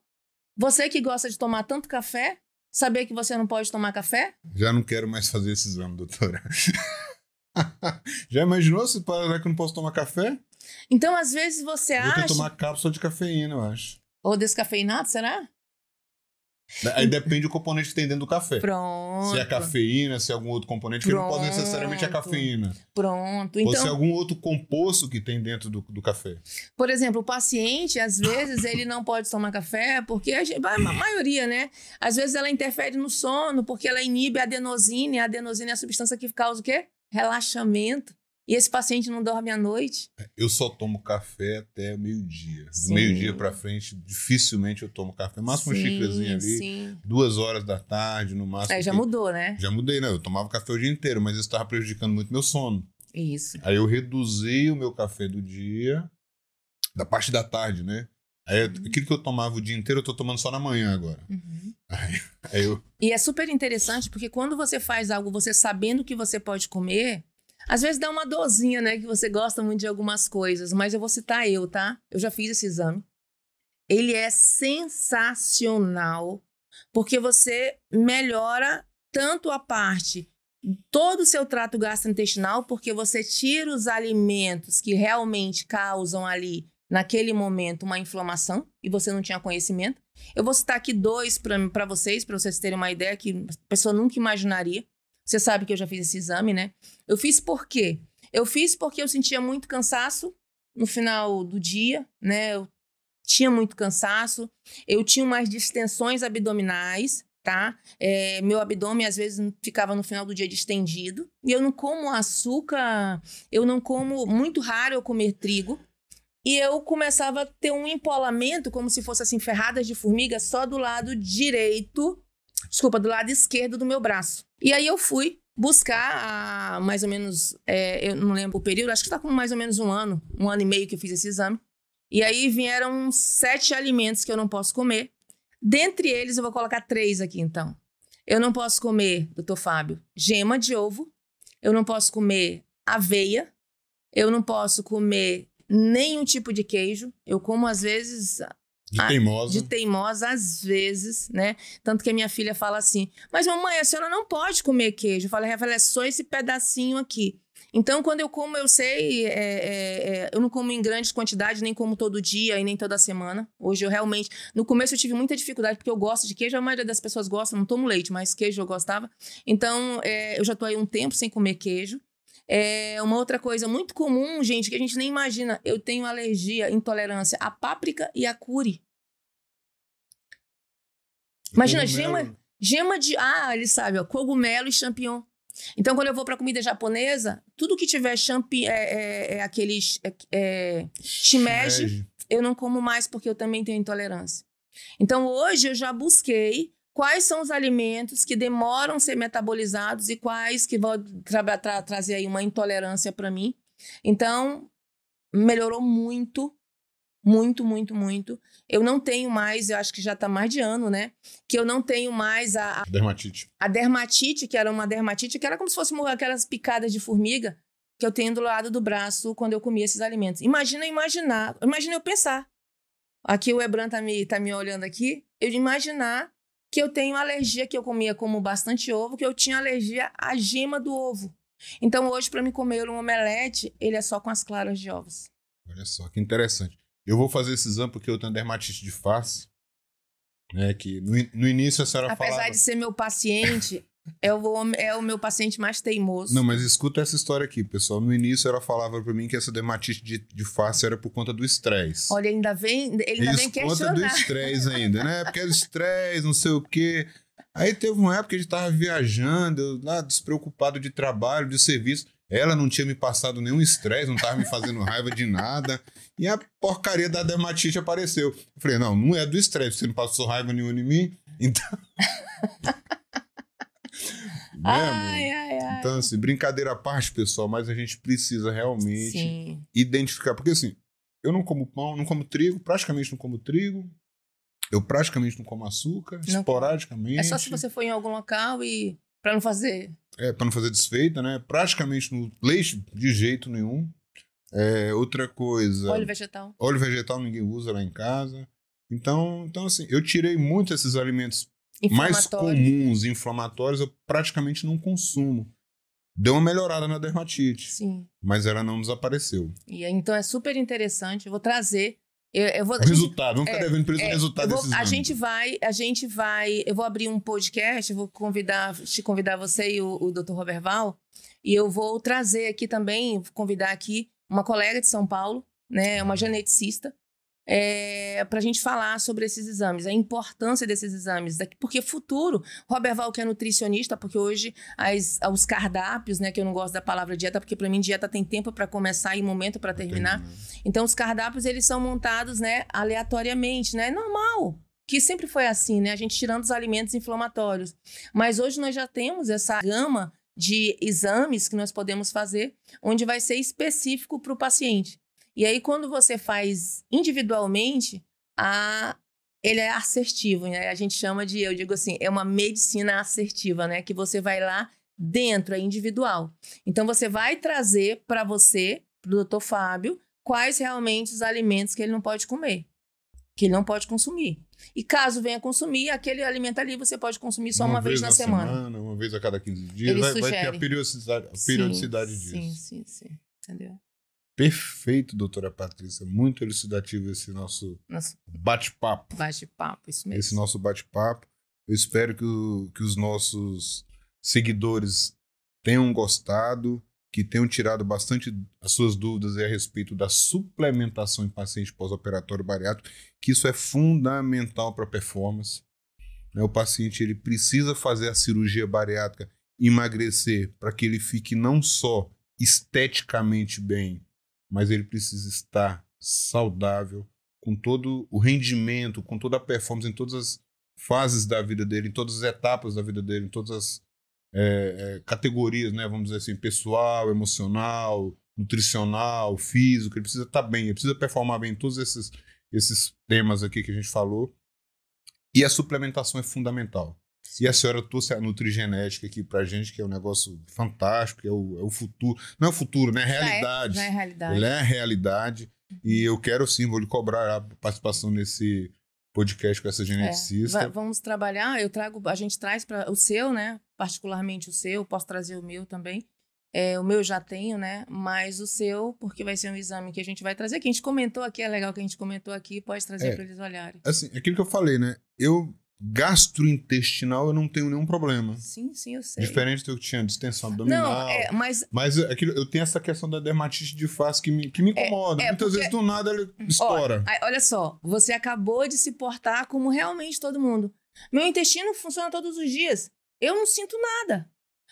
Speaker 1: Você que gosta de tomar tanto café, saber que você não pode tomar café?
Speaker 2: Já não quero mais fazer esse exame, doutora. Já imaginou se parar que eu não posso tomar café?
Speaker 1: Então, às vezes você acha...
Speaker 2: Vou ter que tomar cápsula de cafeína, eu acho.
Speaker 1: Ou descafeinado, será?
Speaker 2: Aí depende do componente que tem dentro do café.
Speaker 1: Pronto.
Speaker 2: Se é cafeína, se é algum outro componente, que não pode necessariamente a cafeína.
Speaker 1: Pronto.
Speaker 2: Então, ou se é algum outro composto que tem dentro do café.
Speaker 1: Por exemplo, o paciente, às vezes, ele não pode tomar café porque a maioria, né? Às vezes ela interfere no sono porque ela inibe a adenosina. E a adenosina é a substância que causa o quê? Relaxamento. E esse paciente não dorme à noite.
Speaker 2: Eu só tomo café até meio-dia. Do meio-dia pra frente, dificilmente eu tomo café. Máximo uma xícarazinha ali, 2 horas da tarde, no máximo.
Speaker 1: Já mudou, né?
Speaker 2: Já mudei, né? Eu tomava café o dia inteiro, mas isso estava prejudicando muito meu sono.
Speaker 1: Isso.
Speaker 2: Aí eu reduzi o meu café do dia, da parte da tarde, né? Aí aquilo que eu tomava o dia inteiro, eu tô tomando só na manhã agora. E
Speaker 1: é super interessante, porque quando você faz algo, você sabendo o que você pode comer... Às vezes dá uma dorzinha, né? Que você gosta muito de algumas coisas. Mas eu vou citar tá? Eu já fiz esse exame. Ele é sensacional. Porque você melhora tanto a parte... todo o seu trato gastrointestinal. Porque você tira os alimentos que realmente causam ali, naquele momento, uma inflamação. E você não tinha conhecimento. Eu vou citar aqui 2 para vocês terem uma ideia que a pessoa nunca imaginaria. Você sabe que eu já fiz esse exame, né? Eu fiz por quê? Eu fiz porque eu sentia muito cansaço no final do dia, né? Eu tinha muito cansaço, eu tinha umas distensões abdominais, tá? Meu abdômen, às vezes, ficava no final do dia distendido. E eu não como açúcar, muito raro eu comer trigo. E eu começava a ter um empolamento, como se fosse assim, ferradas de formiga, só do lado do lado esquerdo do meu braço. E aí eu fui buscar mais ou menos, eu não lembro o período, acho que está com mais ou menos 1 ano e meio que eu fiz esse exame. E aí vieram 7 alimentos que eu não posso comer. Dentre eles, eu vou colocar 3 aqui, então. Eu não posso comer, doutor Fábio, gema de ovo. Eu não posso comer aveia. Eu não posso comer nenhum tipo de queijo. Eu como, às vezes...
Speaker 2: De
Speaker 1: teimosa, às vezes, né? Tanto que a minha filha fala assim, mas mamãe, a senhora não pode comer queijo. Eu falo, é só esse pedacinho aqui. Então, quando eu como, eu sei, eu não como em grandes quantidades, nem como todo dia e nem toda semana. Hoje eu realmente... No começo eu tive muita dificuldade, porque eu gosto de queijo, a maioria das pessoas gosta, não tomo leite, mas queijo eu gostava. Então, eu já tô aí um tempo sem comer queijo. Uma outra coisa muito comum, gente, que a gente nem imagina, eu tenho alergia, intolerância a páprica e a curi. Imagina, gema de... Ah, ele sabe, ó, cogumelo e champignon. Então, quando eu vou para comida japonesa, tudo que tiver aqueles shimeji, eu não como mais porque eu também tenho intolerância. Então, hoje eu já busquei quais são os alimentos que demoram a ser metabolizados e quais que vão trazer aí uma intolerância para mim. Então, melhorou muito. Muito, muito, muito. Eu não tenho mais, eu acho que já está mais de ano, né? Que eu não tenho mais a
Speaker 2: dermatite.
Speaker 1: A dermatite, que era uma dermatite, que era como se fosse aquelas picadas de formiga que eu tenho do lado do braço quando eu comia esses alimentos. Imagina eu pensar. Aqui o Ebran tá me olhando aqui. Eu imaginar que eu tenho alergia, que eu comia como bastante ovo, que eu tinha alergia à gema do ovo. Então hoje, para mim comer um omelete, ele é só com as claras de ovos.
Speaker 2: Olha só, que interessante. Eu vou fazer esse exame porque eu tenho dermatite de face, né, que no início a senhora falava...
Speaker 1: Apesar de ser meu paciente, é o meu paciente mais teimoso.
Speaker 2: Não, mas escuta essa história aqui, pessoal. No início ela falava pra mim que essa dermatite de face era por conta do estresse.
Speaker 1: Olha, ele ainda vem questionar.
Speaker 2: Por conta do estresse ainda, né? Porque era estresse, não sei o quê. Aí teve uma época que a gente tava viajando, eu lá despreocupado de trabalho, de serviço. Ela não tinha me passado nenhum estresse, não tava me fazendo raiva de nada. E a porcaria da dermatite apareceu. Eu falei, não é do estresse, você não passou raiva nenhuma em mim. Então...
Speaker 1: Ai.
Speaker 2: Então, assim, brincadeira à parte, pessoal, mas a gente precisa realmente identificar. Porque, assim, eu não como pão, não como trigo, praticamente não como trigo. Eu praticamente não como açúcar, esporadicamente.
Speaker 1: É só se você for em algum local e... Pra não fazer...
Speaker 2: Pra não fazer desfeita, né? Praticamente no leite, de jeito nenhum. Outra coisa...
Speaker 1: Óleo vegetal.
Speaker 2: Óleo vegetal ninguém usa lá em casa. Então assim, eu tirei muito esses alimentos mais comuns, inflamatórios, eu praticamente não consumo. Deu uma melhorada na dermatite.
Speaker 1: Sim.
Speaker 2: Mas ela não desapareceu.
Speaker 1: E então é super interessante. Eu vou trazer...
Speaker 2: Resultado, vamos ficar devendo para o resultado desses anos.
Speaker 1: A gente vai... Eu vou abrir um podcast, eu vou te convidar você e o Dr. Robert Val, e eu vou trazer aqui também, convidar aqui uma colega de São Paulo, né, uma geneticista, para a gente falar sobre esses exames, a importância desses exames, porque futuro, Robert Val que é nutricionista, porque hoje os cardápios, né, que eu não gosto da palavra dieta, porque para mim dieta tem tempo para começar e momento para terminar, então os cardápios eles são montados, né, aleatoriamente, né, é normal, que sempre foi assim, né, a gente tirando os alimentos inflamatórios, mas hoje nós já temos essa gama de exames que nós podemos fazer, onde vai ser específico para o paciente. E aí, quando você faz individualmente, ele é assertivo, né? A gente chama de, eu digo assim, é uma medicina assertiva, né? Que você vai lá dentro, é individual. Então, você vai trazer para você, para o Dr. Fábio, quais realmente os alimentos que ele não pode comer, que ele não pode consumir. E caso venha consumir, aquele alimento ali você pode consumir só uma vez na semana.
Speaker 2: Uma vez a cada 15 dias. Vai ter a periodicidade disso.
Speaker 1: Sim. Entendeu?
Speaker 2: Perfeito, doutora Patrícia. Muito elucidativo esse nosso bate-papo.
Speaker 1: Bate-papo, isso mesmo.
Speaker 2: Esse nosso bate-papo. Eu espero que os nossos seguidores tenham gostado, que tenham tirado bastante as suas dúvidas a respeito da suplementação em paciente pós-operatório bariátrico, que isso é fundamental para a performance. O paciente ele precisa fazer a cirurgia bariátrica, emagrecer, para que ele fique não só esteticamente bem, mas ele precisa estar saudável, com todo o rendimento, com toda a performance em todas as fases da vida dele, em todas as etapas da vida dele, em todas as categorias, né, vamos dizer assim, pessoal, emocional, nutricional, físico. Ele precisa estar bem, ele precisa performar bem em todos esses temas aqui que a gente falou. E a suplementação é fundamental. E a senhora trouxe a nutrigenética aqui pra gente, que é um negócio fantástico, que é o futuro. Não é o futuro, né? É a realidade.
Speaker 1: Já é realidade.
Speaker 2: Ela é a realidade. E eu quero sim, vou lhe cobrar a participação nesse podcast com essa geneticista.
Speaker 1: Vamos trabalhar, a gente traz para o seu, né? Particularmente o seu, posso trazer o meu também. O meu eu já tenho, né? Mas o seu, porque vai ser um exame que a gente vai trazer, que a gente comentou aqui, é legal que a gente comentou aqui, pode trazer para eles olharem.
Speaker 2: Assim, aquilo que eu falei, né? Gastrointestinal eu não tenho nenhum problema.
Speaker 1: Sim, eu sei.
Speaker 2: Diferente do que tinha distensão abdominal.
Speaker 1: Não,
Speaker 2: mas aquilo, eu tenho essa questão da dermatite de face que me incomoda. Muitas vezes do nada ele estoura.
Speaker 1: Olha só, você acabou de se portar como realmente todo mundo. Meu intestino funciona todos os dias. Eu não sinto nada.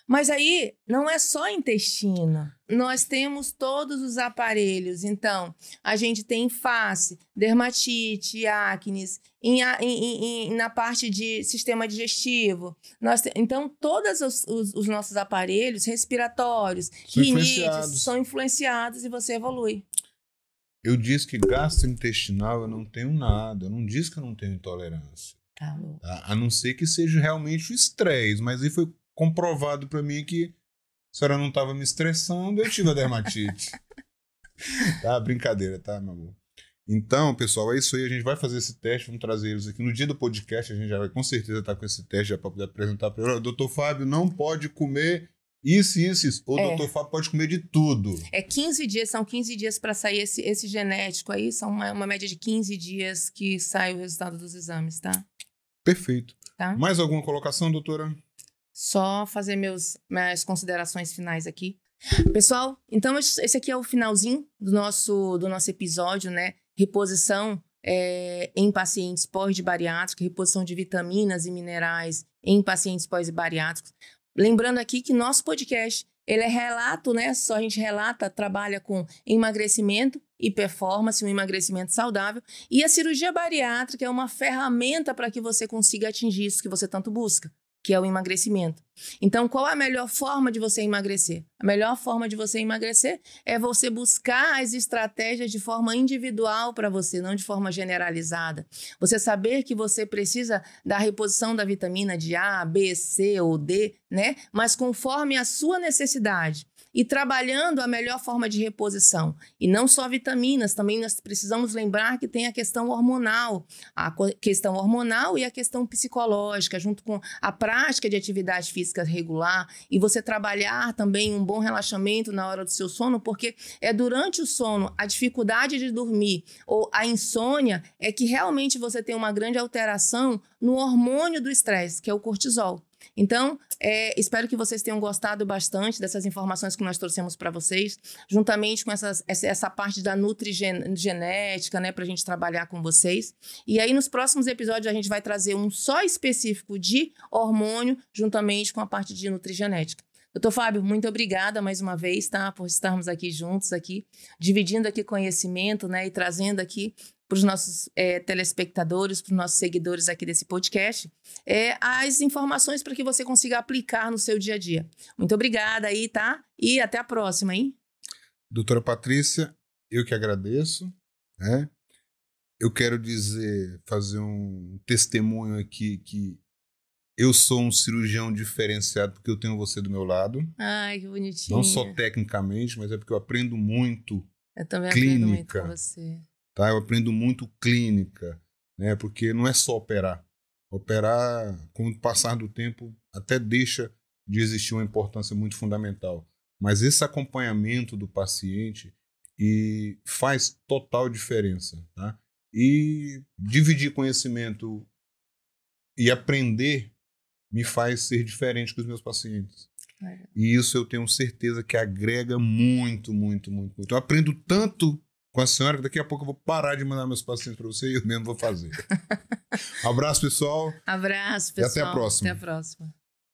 Speaker 1: Mas aí, não é só intestino. Nós temos todos os aparelhos. Então, a gente tem face, dermatite, acnes, na parte de sistema digestivo. Então, todos os nossos aparelhos respiratórios, rinites, são influenciados e você evolui.
Speaker 2: Eu disse que gastrointestinal eu não tenho nada. Eu não disse que eu não tenho intolerância.
Speaker 1: Tá bom.
Speaker 2: A não ser que seja realmente o estresse. Mas aí foi comprovado para mim que a senhora não estava me estressando, eu tive a dermatite. Tá, brincadeira, tá, meu amor? Então, pessoal, é isso aí. A gente vai fazer esse teste, vamos trazer eles aqui. No dia do podcast, a gente já vai com certeza estar com esse teste já para poder apresentar para ele. O doutor Fábio não pode comer isso. O doutor Fábio pode comer de tudo.
Speaker 1: 15 dias, são 15 dias para sair esse genético aí, são uma média de 15 dias que sai o resultado dos exames, tá?
Speaker 2: Perfeito.
Speaker 1: Tá?
Speaker 2: Mais alguma colocação, doutora?
Speaker 1: Só fazer minhas considerações finais aqui. Pessoal, então esse aqui é o finalzinho do nosso episódio, né? Reposição em pacientes pós-bariátricos, reposição de vitaminas e minerais em pacientes pós-bariátricos. Lembrando aqui que nosso podcast, ele é relato, né? Só a gente relata, trabalha com emagrecimento e performance, um emagrecimento saudável. E a cirurgia bariátrica é uma ferramenta para que você consiga atingir isso que você tanto busca, que é o emagrecimento. Então, qual é a melhor forma de você emagrecer? A melhor forma de você emagrecer é você buscar as estratégias de forma individual para você, não de forma generalizada. Você saber que você precisa da reposição da vitamina de A, B, C ou D, né? Mas conforme a sua necessidade. E trabalhando a melhor forma de reposição. E não só vitaminas, também nós precisamos lembrar que tem a questão hormonal e a questão psicológica, junto com a prática de atividade física regular, e você trabalhar também um bom relaxamento na hora do seu sono, porque é durante o sono, a dificuldade de dormir ou a insônia é que realmente você tem uma grande alteração no hormônio do estresse, que é o cortisol. Então, espero que vocês tenham gostado bastante dessas informações que nós trouxemos para vocês, juntamente com essa parte da nutrigenética, né, para a gente trabalhar com vocês. E aí, nos próximos episódios, a gente vai trazer um só específico de hormônio, juntamente com a parte de nutrigenética. Doutor Fábio, muito obrigada mais uma vez, tá, por estarmos aqui juntos, aqui, dividindo aqui conhecimento, né, e trazendo aqui para os nossos telespectadores, para os nossos seguidores aqui desse podcast, as informações para que você consiga aplicar no seu dia a dia. Muito obrigada aí, tá? E até a próxima, hein?
Speaker 2: Doutora Patrícia, eu que agradeço, né? Eu quero fazer um testemunho aqui que eu sou um cirurgião diferenciado porque eu tenho você do meu lado.
Speaker 1: Ai, que bonitinho.
Speaker 2: Não só tecnicamente, mas é porque eu aprendo muito
Speaker 1: Eu também
Speaker 2: clínica.
Speaker 1: aprendo muito com você.
Speaker 2: Tá? Eu aprendo muito clínica, né? Porque não é só operar. Operar, com o passar do tempo, até deixa de existir uma importância muito fundamental. Mas esse acompanhamento do paciente faz total diferença. Tá? E dividir conhecimento e aprender me faz ser diferente dos meus pacientes. E isso eu tenho certeza que agrega muito, muito, muito, muito. Eu aprendo tanto com a senhora que daqui a pouco eu vou parar de mandar meus pacientes para você e eu mesmo vou fazer. Abraço, pessoal.
Speaker 1: Abraço, pessoal.
Speaker 2: E até a próxima.
Speaker 1: Até a próxima.